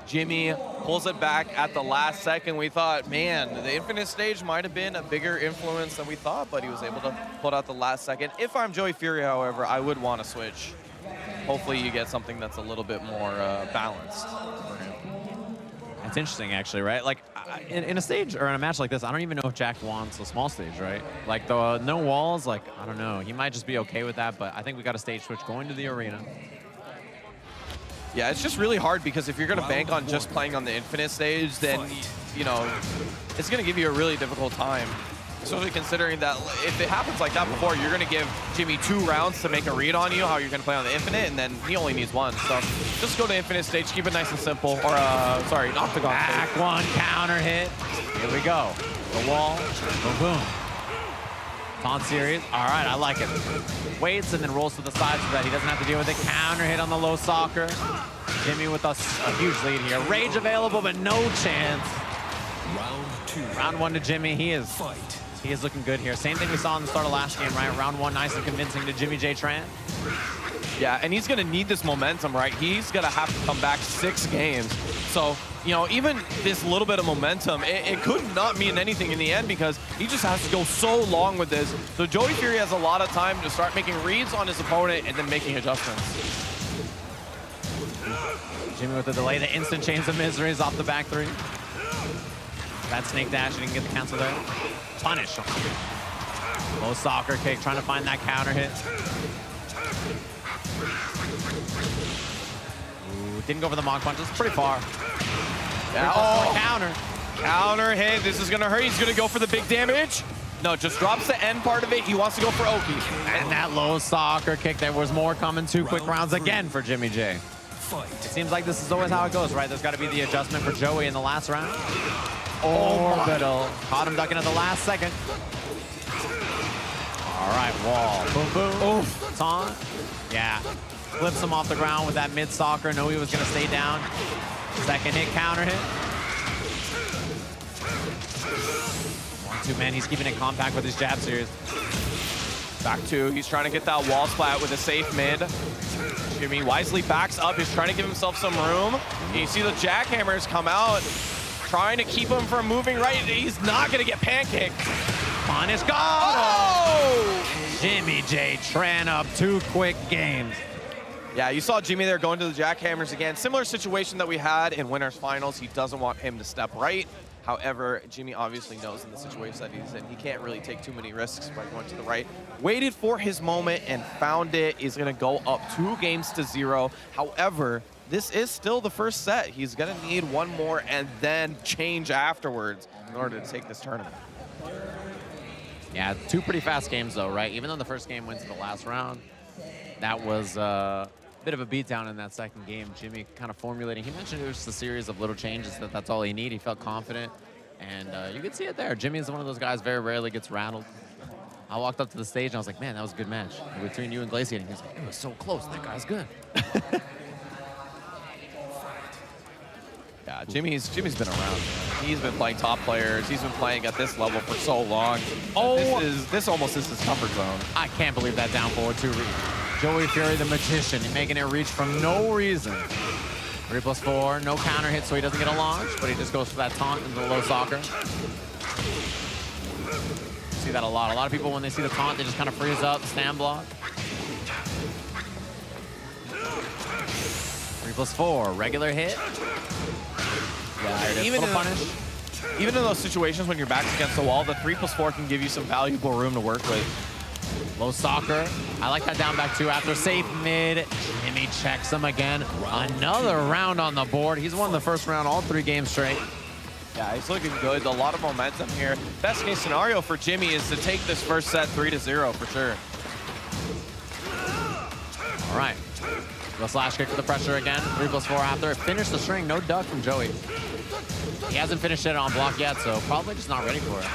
Jimmy pulls it back at the last second. We thought, man, the infinite stage might have been a bigger influence than we thought, but he was able to pull it out the last second. If I'm Joey Fury, however, I would want to switch. Hopefully you get something that's a little bit more balanced for him. It's interesting, actually, right? Like, in a stage or in a match like this, I don't even know if Jack wants a small stage, right? Like, the no walls, like, I don't know. He might just be okay with that, but I think we got a stage switch going to the arena. Yeah, it's just really hard because if you're going to bank on just playing on the infinite stage, then, you know, it's going to give you a really difficult time. especially considering that if it happens like that before, you're going to give Jimmy 2 rounds to make a read on you, how you're going to play on the Infinite, and then he only needs 1. So just go to Infinite stage, keep it nice and simple, or sorry, Octagon Back stage. 1 counter hit. Here we go. The wall, boom, boom. Taunt series. All right, I like it. Waits and then rolls to the side so that he doesn't have to deal with it. Counter hit on the low soccer. Jimmy with a huge lead here. Rage available, but no chance. Round 2. Round 1 to Jimmy. He is looking good here. Same thing we saw in the start of last game, right? Round 1 nice and convincing to JimmyJTran. Yeah, and he's going to need this momentum, right? He's going to have to come back 6 games. So, you know, even this little bit of momentum, it could not mean anything in the end because he just has to go so long with this. So Joey Fury has a lot of time to start making reads on his opponent and then making adjustments. Jimmy with the delay, the instant chains of miseries off the back 3. That snake dash, he didn't get the cancel there. Punish. Low soccer kick, trying to find that counter hit. Ooh, didn't go for the Mach punch, it's pretty far. Yeah. Oh, counter. Counter hit, this is gonna hurt. He's gonna go for the big damage. No, just drops the end part of it. He wants to go for Oki. And that low soccer kick, there was more coming. 2 quick rounds again for Jimmy J. It seems like this is always how it goes, right? There's got to be the adjustment for Joey in the last round. Orbital. Caught him ducking at the last second. All right, wall. Boom, boom. Oof. Taunt. Yeah. Flips him off the ground with that mid soccer. Knew he was going to stay down. Second hit, counter hit. 1-2, man. He's keeping it compact with his jab series. Back 2, he's trying to get that wall splat with a safe mid. Jimmy wisely backs up. He's trying to give himself some room. You see the jackhammers come out, trying to keep him from moving right. He's not going to get pancaked. Punish, go! Oh! JimmyJTran up 2 quick games. Yeah, you saw Jimmy there going to the jackhammers again. Similar situation that we had in winners finals. He doesn't want him to step right. However, Jimmy obviously knows in the situation that he's in, he can't really take too many risks by going to the right. Waited for his moment and found it. He's going to go up 2 games to 0. However, this is still the first set. He's going to need 1 more and then change afterwards in order to take this tournament. Yeah, 2 pretty fast games though, right? Even though the first game went to the last round, that was a bit of a beatdown in that second game. Jimmy kind of formulating. He mentioned it was just a series of little changes, that's all he needed. He felt confident, and you could see it there. Jimmy is one of those guys very rarely gets rattled. I walked up to the stage and I was like, man, that was a good match between you and Glaciating. He was like, it was so close. That guy's good. Yeah, Jimmy's been around. He's been playing top players. He's been playing at this level for so long. Oh, this almost is his comfort zone. I can't believe that down forward 2 read. Joey Fury, the magician, making it reach for no reason. 3+4, no counter hit, so he doesn't get a launch, but he just goes for that taunt into the low soccer. See that a lot. A lot of people, when they see the taunt, they just kind of freeze up, stand block. 3+4, regular hit. Yeah, Even in those situations when your back's against the wall, the 3+4 can give you some valuable room to work with. Low soccer. I like that down back 2 after safe mid. Jimmy checks him again. Another round on the board. He's won the first round all 3 games straight. Yeah, he's looking good. A lot of momentum here. Best case scenario for Jimmy is to take this first set 3-0 for sure. All right. The slash kick for the pressure again. 3+4 after. Finish the string. No duck from Joey. He hasn't finished it on block yet, so probably just not ready for it.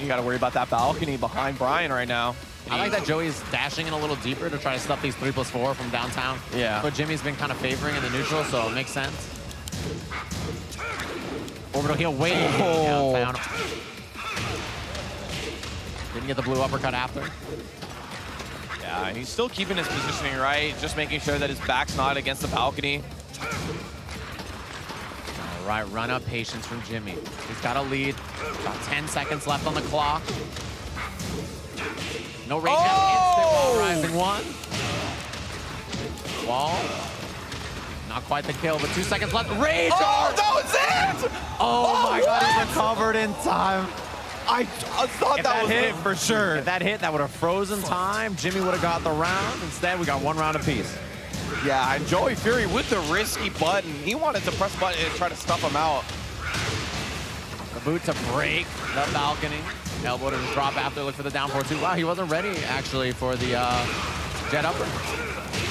You got to worry about that balcony behind Brian right now. I like that Joey's dashing in a little deeper to try to stuff these 3+4 from downtown. Yeah. But Jimmy's been kind of favoring in the neutral, so it makes sense. Orbital heel waiting downtown. Didn't get the blue uppercut after. Yeah, and he's still keeping his positioning right, just making sure that his back's not against the balcony. All right, run up patience from Jimmy. He's got a lead. About 10 seconds left on the clock. No range out. Instant wall rising 1. Wall. Not quite the kill, but 2 seconds left. Rage! Oh, that was it! Oh my God, he recovered in time. I thought that was it for sure. If that hit, that would have frozen time. Jimmy would have got the round. Instead, we got 1 round apiece. Yeah, and Joey Fury with the risky button. He wanted to press button and try to stuff him out. boot to break the balcony. Elbow to drop after, look for the down 4-2. Wow, he wasn't ready, actually, for the jet upper.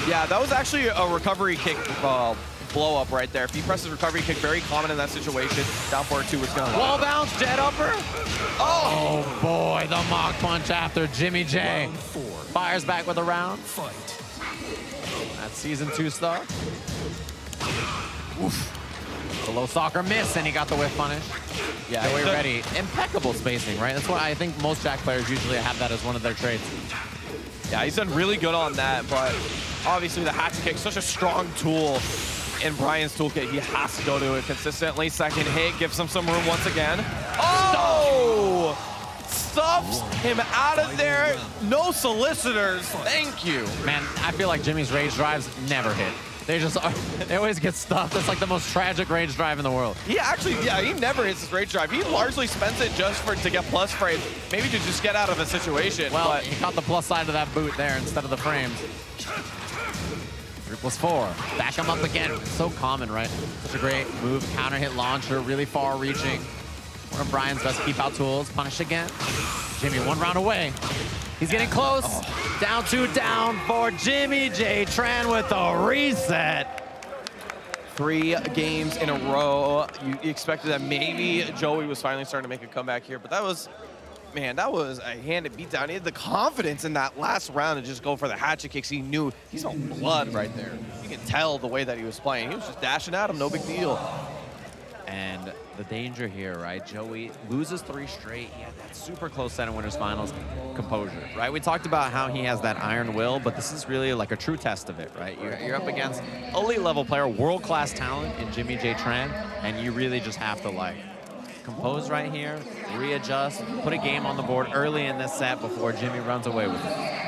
Yeah, that was actually a recovery kick blow up right there. If he presses recovery kick, very common in that situation. Down 4-2 was going to wall bounce, jet upper. Oh boy, the mock punch after Jimmy J. Round 4. Fires back with a round. Fight. That's season 2 star. Oof. The low soccer miss, and he got the whiff punish. Yeah, Joey ready. Impeccable spacing, right? That's why I think most Jack players usually have that as one of their traits. Yeah, he's done really good on that, but obviously the hatchet kick, such a strong tool in Brian's toolkit. He has to go to it consistently. Second hit gives him some room once again. Oh! Stuffs him out of there. No solicitors. Thank you. Man, I feel like Jimmy's rage drives never hit. They always get stuffed. It's like the most tragic rage drive in the world. He actually, yeah, he never hits his rage drive. He largely spends it just to get plus frames, maybe to just get out of a situation. Well, but he caught the plus side of that boot there instead of the frames. 3+4. Back him up again. So common, right? Such a great move. Counter hit launcher, really far reaching. One of Brian's best keep out tools. Punish again. Jimmy, one round away. He's getting close. Oh. Down 2, down for JimmyJTran with a reset. 3 games in a row. You expected that maybe Joey was finally starting to make a comeback here, but that was, man, that was a handed beatdown. He had the confidence in that last round to just go for the hatchet kicks. He knew he's on blood right there. You can tell the way that he was playing. He was just dashing at him, no big deal. And the danger here, right? Joey loses 3 straight. He had that super close set in Winners Finals composure, right? We talked about how he has that iron will, but this is really like a true test of it, right? You're up against elite level player, world-class talent in JimmyJTran, and you really just have to like compose right here, readjust, put a game on the board early in this set before Jimmy runs away with it.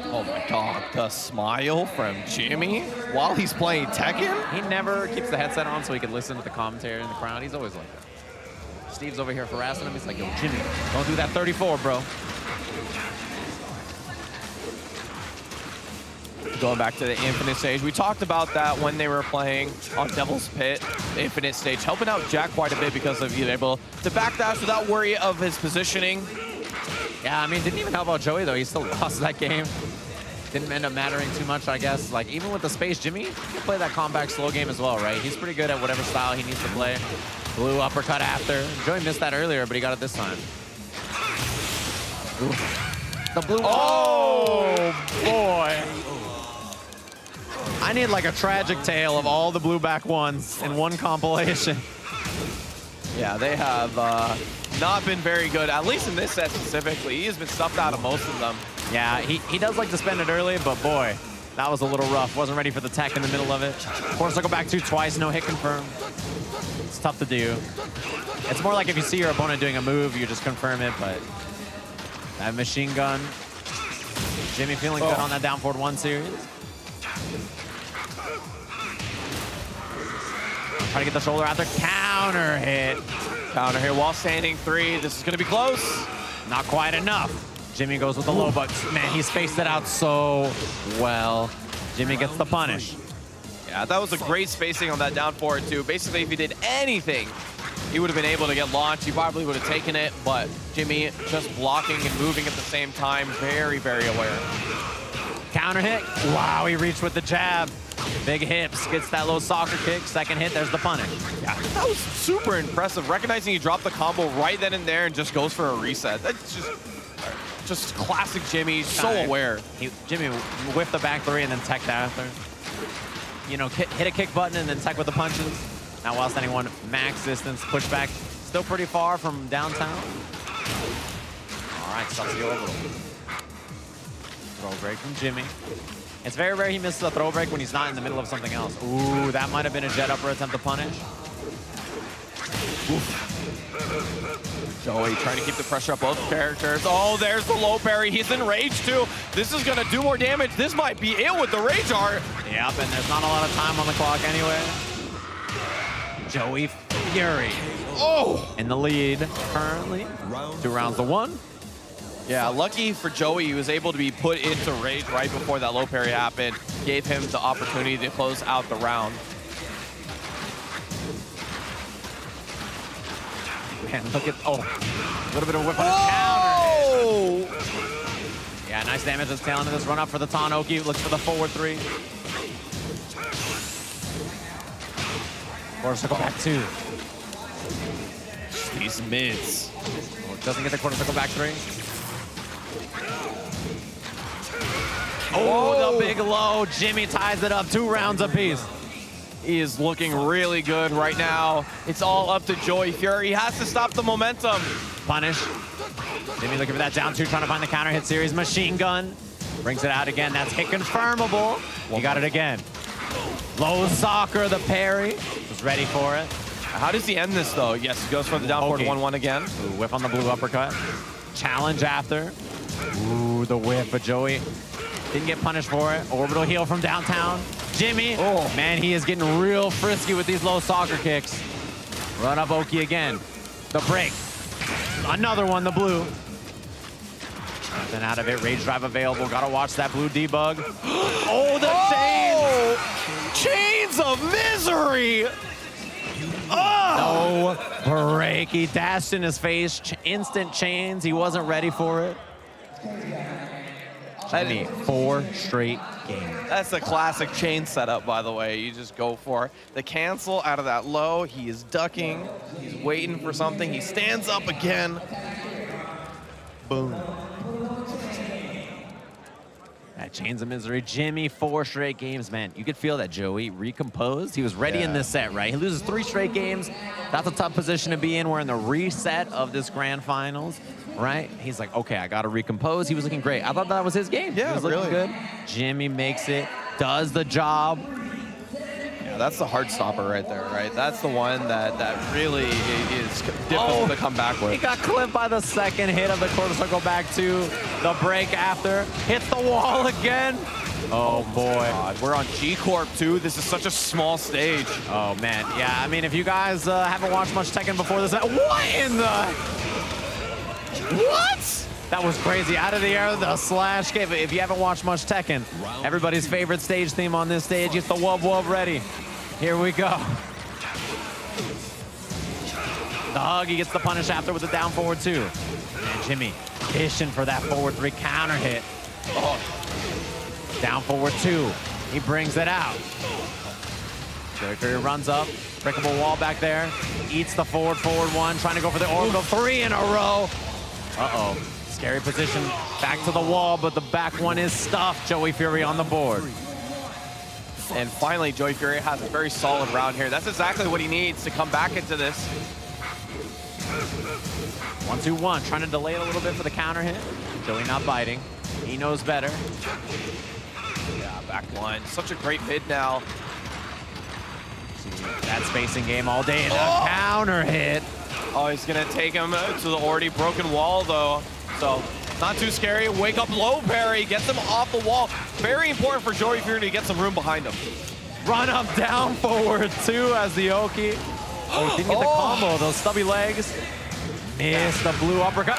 Oh my God, the smile from Jimmy while he's playing Tekken? He never keeps the headset on so he can listen to the commentary in the crowd. He's always like that. Steve's over here harassing him. He's like, yo, Jimmy, don't do that 34, bro. Going back to the Infinite stage, we talked about that when they were playing on Devil's Pit, the Infinite stage, helping out Jack quite a bit because of being able to backdash without worry of his positioning. Yeah, I mean, didn't even help out Joey, though. He still lost that game. Didn't end up mattering too much, I guess. Like, even with the space, Jimmy can play that combat slow game as well, right? He's pretty good at whatever style he needs to play. Blue uppercut after. Joey missed that earlier, but he got it this time. Ooh. The blue. Oh, boy. I need like a tragic tale of all the blue back ones in one compilation. Yeah, they have not been very good, at least in this set specifically. He has been stuffed out of most of them. Yeah, he does like to spend it early, but boy, that was a little rough. Wasn't ready for the tech in the middle of it. Of course, I'll go back 2 twice, no hit confirmed. It's tough to do. It's more like if you see your opponent doing a move, you just confirm it, but that machine gun. Jimmy feeling good on that down forward 1 series. Try to get the shoulder out there. Counter hit. Counter hit while standing 3. This is going to be close. Not quite enough. Jimmy goes with the low, but man, he spaced it out so well. Jimmy gets the punish. Yeah, that was a great spacing on that down forward too. Basically, if he did anything, he would have been able to get launched. He probably would have taken it, but Jimmy just blocking and moving at the same time. Very, very aware. Counter hit. Wow, he reached with the jab. Big hips, gets that low soccer kick. Second hit, there's the punish. Yeah, that was super impressive. Recognizing he dropped the combo right then and there and just goes for a reset. That's just classic Jimmy, so aware. Jimmy whiffed the back 3 and then teched after. You know, hit a kick button and then tech with the punches. Now while standing 1, max distance, push back. Still pretty far from downtown. All right, stops the overall. Throw break from Jimmy. It's very rare he misses a throw break when he's not in the middle of something else. Ooh, that might have been a jet upper attempt to punish. Oof. Joey trying to keep the pressure up both characters. Oh, there's the low parry. He's in rage too. This is going to do more damage. This might be it with the rage art. Yep, and there's not a lot of time on the clock anyway. Joey Fury. Oh! In the lead currently. 2 rounds to 1. Yeah, lucky for Joey, he was able to be put into rage right before that low parry happened. Gave him the opportunity to close out the round. man, look at, a little bit of whip on his counter. Yeah, nice damage that's tail into this run up for the taunt. Oki looks for the forward 3. Quarter circle back 2. These mids. Doesn't get the quarter circle back 3. The big low. Jimmy ties it up, 2 rounds apiece. He is looking really good right now. It's all up to Joey Fury. He has to stop the momentum. Punish. Jimmy looking for that down 2, trying to find the counter hit series. Machine gun. Brings it out again. That's hit confirmable. He got it again. Low soccer, the parry. Was ready for it. How does he end this, though? Yes, he goes for the down forward 1-1 again. Ooh, whip on the blue uppercut. Challenge after. Ooh, the whip, but Joey didn't get punished for it. Orbital heal from downtown. Jimmy, man, he is getting real frisky with these low soccer kicks. Run up Oki again. The break. Another one, the blue. Then out of it, rage drive available. Gotta watch that blue debug. The chains! Chains of misery! No break. He dashed in his face. Instant chains. He wasn't ready for it. Jimmy, 4 straight games. That's a classic chain setup, by the way. You just go for the cancel out of that low. He is ducking. He's waiting for something. He stands up again. Boom. That chains of misery. Jimmy, 4 straight games, man. You could feel that Joey recomposed. He was ready in this set, right? He loses 3 straight games. That's a tough position to be in. We're in the reset of this grand finals, right? He's like, okay, I got to recompose. He was looking great. I thought that was his game. Yeah, he was looking good. Jimmy makes it, does the job. Yeah, that's the heart stopper right there, right? That's the one that really is difficult to come back with. He got clipped by the second hit of the quarter circle back 2. The break after. Hits the wall again. Oh, boy. God, we're on G-Corp, too. This is such a small stage. Oh, man. Yeah, I mean, if you guys haven't watched much Tekken before this, what in the... What? That was crazy. Out of the air, the slash kick. If you haven't watched much Tekken, everybody's favorite stage theme on this stage. Get the wub wub ready. Here we go. The hug, he gets the punish after with the down forward 2. And Jimmy fishing for that forward 3 counter hit. Down forward 2. He brings it out. Joey runs up. Breakable wall back there. Eats the forward 1. Trying to go for the orbital 3 in a row. Uh-oh. Scary position. Back to the wall, but the back one is stuffed. Joey Fury on the board. And finally, Joey Fury has a very solid round here. That's exactly what he needs to come back into this. 1-2-1, trying to delay it a little bit for the counter hit. Joey not biting. He knows better. Yeah, back line. Such a great mid now. That spacing game all day. The counter hit. Oh, he's going to take him to the already broken wall, though. So, not too scary. Wake up low parry. Gets him off the wall. Very important for Joey Fury to get some room behind him. Run up, down forward 2 as the Oki. Oh, he didn't get the combo. Those stubby legs. Missed the blue uppercut.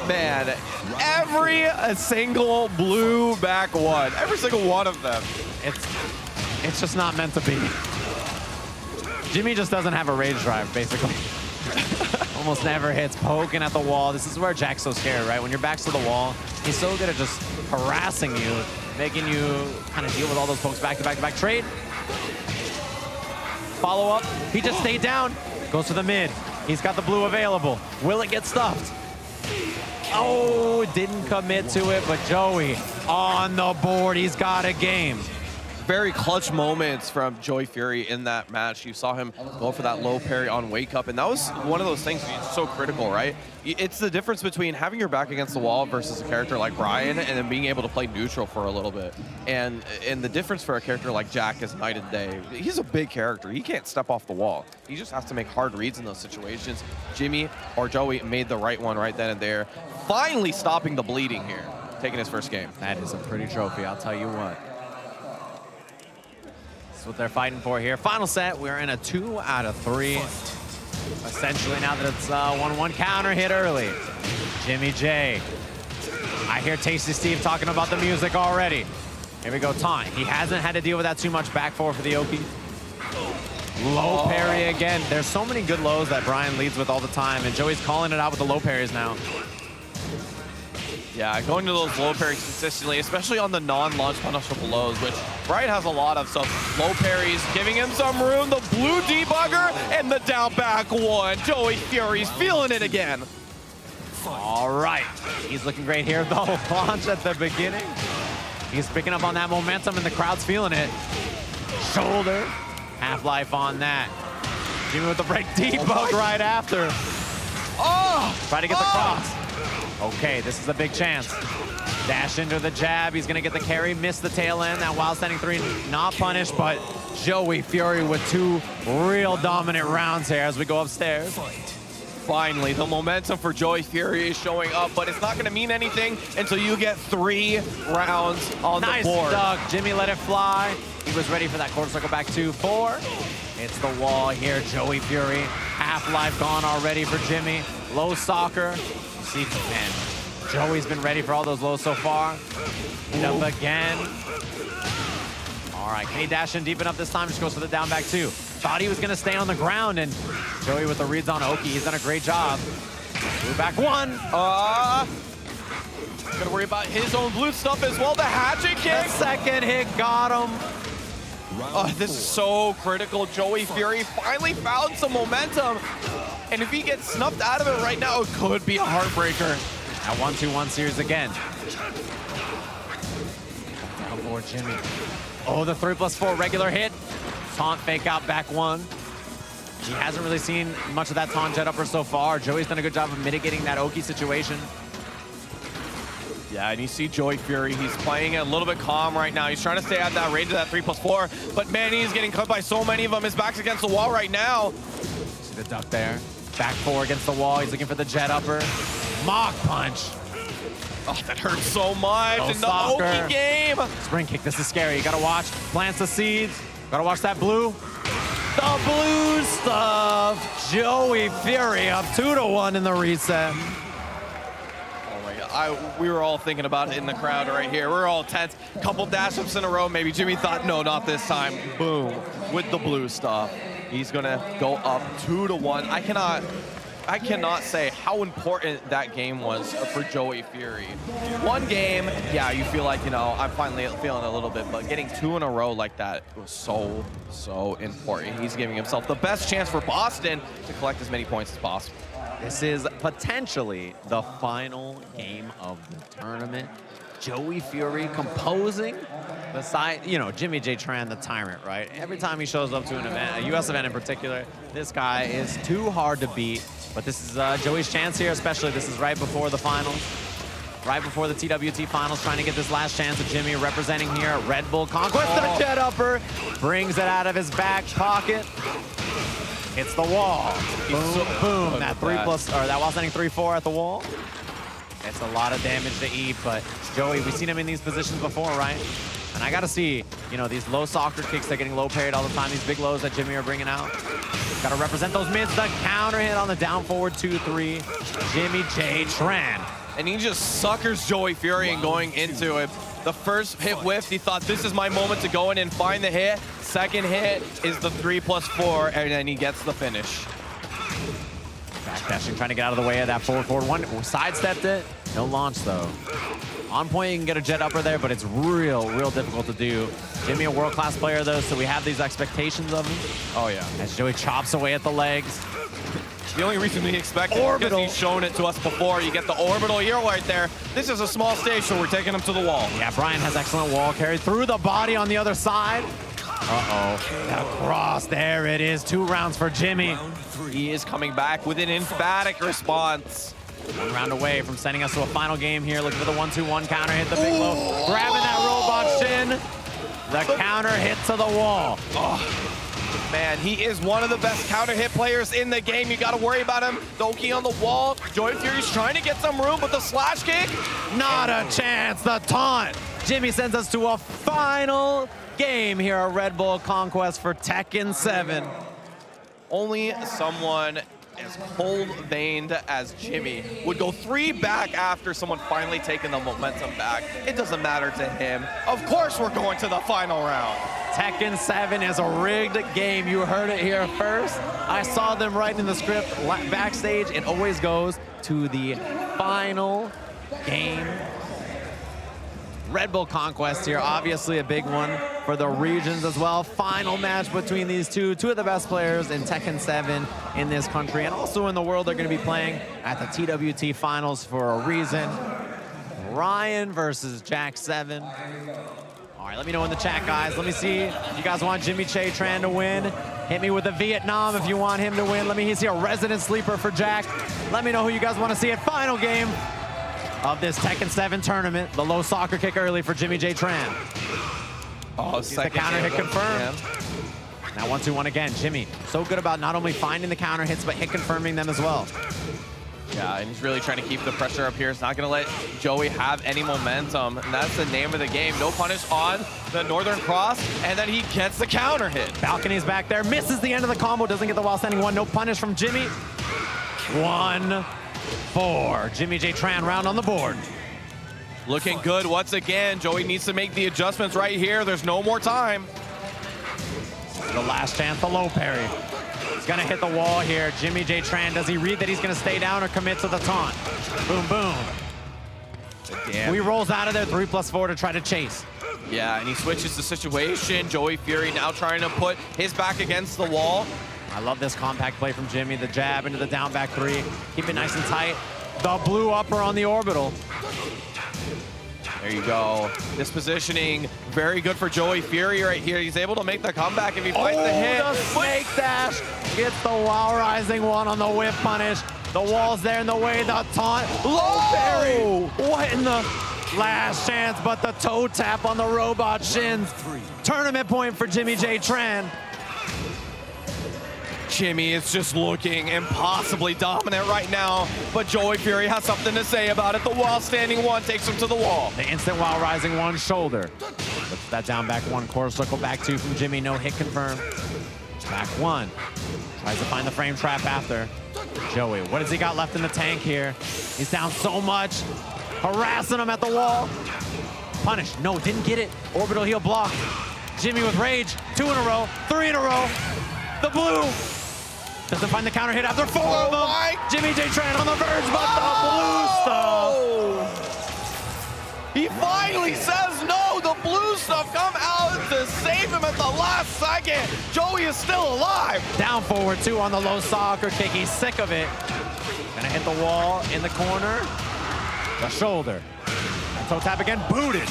Man, every single blue back one. Every single one of them. It's just not meant to be. Jimmy just doesn't have a rage drive, basically. Almost never hits, poking at the wall. This is where Jack's so scared, right? When your back's to the wall, he's so good at just harassing you, making you kind of deal with all those pokes back to back to back. Trade. Follow up. He just stayed down. Goes to the mid. He's got the blue available. Will it get stuffed? Oh, didn't commit to it, but Joey on the board. He's got a game. Very clutch moments from Joey Fury in that match. You saw him go for that low parry on Wake Up, and that was one of those things that's so critical, right? It's the difference between having your back against the wall versus a character like Brian and then being able to play neutral for a little bit. And the difference for a character like Jack is night and day. He's a big character. He can't step off the wall. He just has to make hard reads in those situations. Jimmy or Joey made the right one right then and there. Finally stopping the bleeding here, taking his first game. That is a pretty trophy, I'll tell you what. What they're fighting for here. Final set, we're in a 2 out of 3. Essentially, now that it's 1-1 counter hit early. Jimmy J. I hear Tasty Steve talking about the music already. Here we go, taunt. He hasn't had to deal with that too much back forward for the Oki. Low parry again. There's so many good lows that Brian leads with all the time, and Joey's calling it out with the low parries now. Yeah, going to those low parries consistently, especially on the non-launch punishable lows, which Brian has a lot of. So low parries, giving him some room. The blue debugger and the down back one. Joey Fury's feeling it again. All right, he's looking great here. The launch at the beginning. He's picking up on that momentum, and the crowd's feeling it. Shoulder, half-life on that. Jimmy with the break debug right after. Oh! Try to get the cross. Okay, this is a big chance. Dash into the jab. He's going to get the carry, miss the tail end. That wild standing 3 not punished, but Joey Fury with 2 real dominant rounds here as we go upstairs. Finally, the momentum for Joey Fury is showing up, but it's not going to mean anything until you get 3 rounds on the board. Nice duck. Jimmy let it fly. He was ready for that quarter circle back 2-4. It's the wall here. Joey Fury. Half-life gone already for Jimmy. Low soccer. See, man, Joey's been ready for all those lows so far. Hit up again. All right, can he dash in deep enough this time? Just goes for the down back 2. Thought he was going to stay on the ground, and Joey with the reads on Oki. He's done a great job. Move back 1. Gonna worry about his own blue stuff as well. The hatchet kick. The second hit got him. Oh, this is so critical. Joey Fury finally found some momentum. And if he gets snuffed out of it right now, it could be a heartbreaker. At 1-2-1 series again. Down for Jimmy. Oh, the 3+4 regular hit. Taunt fake out back 1. He hasn't really seen much of that taunt jet upper so far. Joey's done a good job of mitigating that Oki situation. Yeah, and you see Joey Fury, he's playing it a little bit calm right now. He's trying to stay at that range of that 3+4, but man, he's getting cut by so many of them. His back's against the wall right now. See the duck there. Back 4 against the wall. He's looking for the jet upper. Mock punch. Oh, that hurts so much No in the soccer. Oki game. Spring kick, this is scary. You gotta watch. Plants the seeds. Gotta watch that blue. The blue stuff. Joey Fury up 2-1 in the reset. Oh my God, we were all thinking about it in the crowd right here. We're all tense. Couple dash ups in a row. Maybe Jimmy thought, no, not this time. Boom, with the blue stuff. He's gonna go up 2-1. I cannot say how important that game was for Joey Fury. One game, yeah, you feel like, you know, I'm finally feeling a little bit, but getting 2 in a row like that was so important. He's giving himself the best chance for Boston to collect as many points as possible. This is potentially the final game of the tournament. Joey Fury composing beside, you know, JimmyJTran, the tyrant, right? Every time he shows up to an event, a US event in particular, this guy is too hard to beat. But this is Joey's chance here, especially this is right before the finals. Right before the TWT finals, trying to get this last chance of Jimmy representing here at Red Bull Conquest. The jet upper, brings it out of his back pocket. Hits the wall. Boom, so boom. That 3+, or that while standing 3-4 at the wall. It's a lot of damage to eat, but Joey, we've seen him in these positions before, right? And I gotta see, you know, these low soccer kicks, they're getting low parried all the time. These big lows that Jimmy are bringing out. Gotta represent those mids. The counter hit on the down forward 2-3. JimmyJTran. And he just suckers Joey Fury and going into it. The first hit whiffed, he thought this is my moment to go in and find the hit. Second hit is the 3+4, and then he gets the finish. Backdashing, trying to get out of the way of that forward 1. Sidestepped it. No launch, though. On point, you can get a jet upper there, but it's real difficult to do. Jimmy, a world-class player, though, so we have these expectations of him. Oh, yeah. As Joey chops away at the legs. The only reason we expect it is because he's shown it to us before. You get the orbital here right there. This is a small stage, so we're taking him to the wall. Yeah, Brian has excellent wall carry through the body on the other side. Uh-oh. That cross, there it is. 2 rounds for Jimmy. He is coming back with an emphatic response. 1 round away from sending us to a final game here. Looking for the 1-2-1 counter, hit the big low. Grabbing that robot shin. The counter hit to the wall. Oh. Man, he is one of the best counter hit players in the game. You got to worry about him. Doki on the wall. Joey Fury's trying to get some room, but the slash kick. Not a chance. The taunt. Jimmy sends us to a final game here at Red Bull Conquest for Tekken 7. Only someone as cold-veined as Jimmy would go 3 back after someone finally taking the momentum back. It doesn't matter to him. Of course we're going to the final round. Tekken 7 is a rigged game. You heard it here first. I saw them writing the script backstage. It always goes to the final game. Red Bull Conquest here, obviously a big one for the regions as well. Final match between these two of the best players in Tekken 7 in this country and also in the world. They're going to be playing at the TWT Finals for a reason. Ryan versus Jack 7. All right, let me know in the chat, guys. Let me see if you guys want JimmyJTran to win. Hit me with a Vietnam if you want him to win. Let me see a resident sleeper for Jack. Let me know who you guys want to see at final game of this Tekken 7 tournament. The low soccer kick early for JimmyJTran. Oh, He's the counter hit confirmed. Yeah. Now 1-2-1 again. Jimmy, so good about not only finding the counter hits, but hit confirming them as well. Yeah, and he's really trying to keep the pressure up here. He's not going to let Joey have any momentum, and that's the name of the game. No punish on the Northern Cross, and then he gets the counter hit. Balcony's back there, misses the end of the combo, doesn't get the while standing one. No punish from Jimmy. 1-4. JimmyJTran round on the board. Looking good once again. Joey needs to make the adjustments right here. There's no more time. The last chance, the low parry. He's gonna hit the wall here. JimmyJTran, does he read that he's gonna stay down or commit to the taunt? Boom, boom. Damn. He rolls out of there, 3+4 to try to chase. Yeah, and he switches the situation. Joey Fury now trying to put his back against the wall. I love this compact play from Jimmy. The jab into the down back 3. Keep it nice and tight. The blue upper on the orbital. There you go. This positioning, very good for Joey Fury right here. He's able to make the comeback if he finds the hit. The snake dash gets the Wow Rising one on the whip punish. The wall's there in the way, the taunt. Low parry. What in the last chance, but the toe tap on the robot shins. Tournament point for JimmyJTran. Jimmy is just looking impossibly dominant right now, but Joey Fury has something to say about it. The wall standing one takes him to the wall. The instant Wow Rising one shoulder. Puts that down back 1, core circle back 2 from Jimmy, no hit confirmed. Back 1, tries to find the frame trap after. Joey, what has he got left in the tank here? He's down so much, harassing him at the wall. Punish, no, didn't get it. Orbital heel block. Jimmy with rage, 2 in a row, 3 in a row. The blue doesn't find the counter hit after 4 of them. JimmyJTran on the verge, but the blue stuff. He finally says no. The blue stuff come out to save him at the last second. Joey is still alive. Down forward 2 on the low soccer kick. He's sick of it. Gonna hit the wall in the corner. The shoulder. And toe tap again, booted.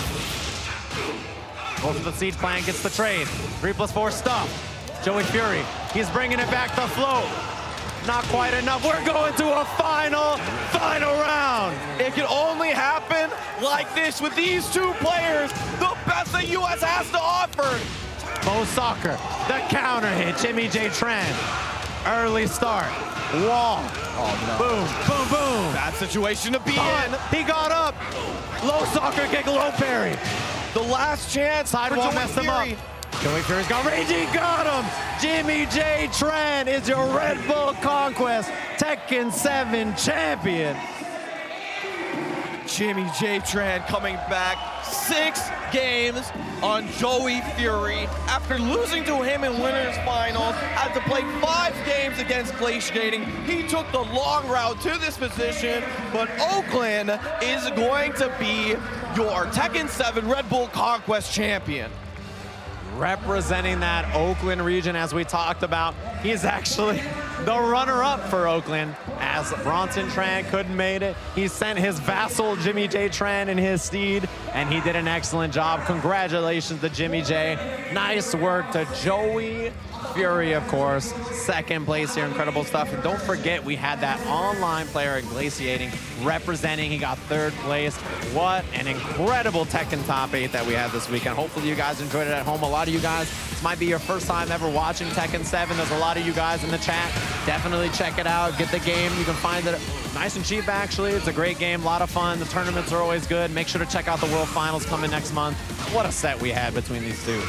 Goes for the siege plan, gets the trade. 3+4 stuff. Joey Fury, he's bringing it back to float. Not quite enough. We're going to a final round. It can only happen like this with these two players, the best the U.S. has to offer. Low soccer, the counter hit, JimmyJTran. Early start, wall. Oh, no. Boom, boom, boom. Bad situation to be in. He got up. Low soccer kick, low parry. The last chance. Sidewall messed him up. Joey Fury's got range, he got him! JimmyJTran is your Red Bull Conquest Tekken 7 champion. JimmyJTran coming back 6 games on Joey Fury after losing to him in winners finals. Had to play 5 games against Glaciating. He took the long route to this position, but Oakland is going to be your Tekken 7 Red Bull Conquest champion. Representing that Oakland region, as we talked about. He's actually the runner-up for Oakland, as Bronson Tran couldn't made it. He sent his vassal JimmyJTran in his steed, and he did an excellent job. Congratulations to Jimmy J. Nice work to Joey Fury, of course. 2nd place here, incredible stuff. And don't forget, we had that online player at Glaciating representing. He got 3rd place. What an incredible Tekken Top 8 that we had this weekend. Hopefully you guys enjoyed it at home. A lot of you guys, this might be your first time ever watching Tekken 7. There's a lot of you guys in the chat. Definitely check it out. Get the game. You can find it nice and cheap, actually. It's a great game, a lot of fun. The tournaments are always good. Make sure to check out the World Finals coming next month. What a set we had between these two.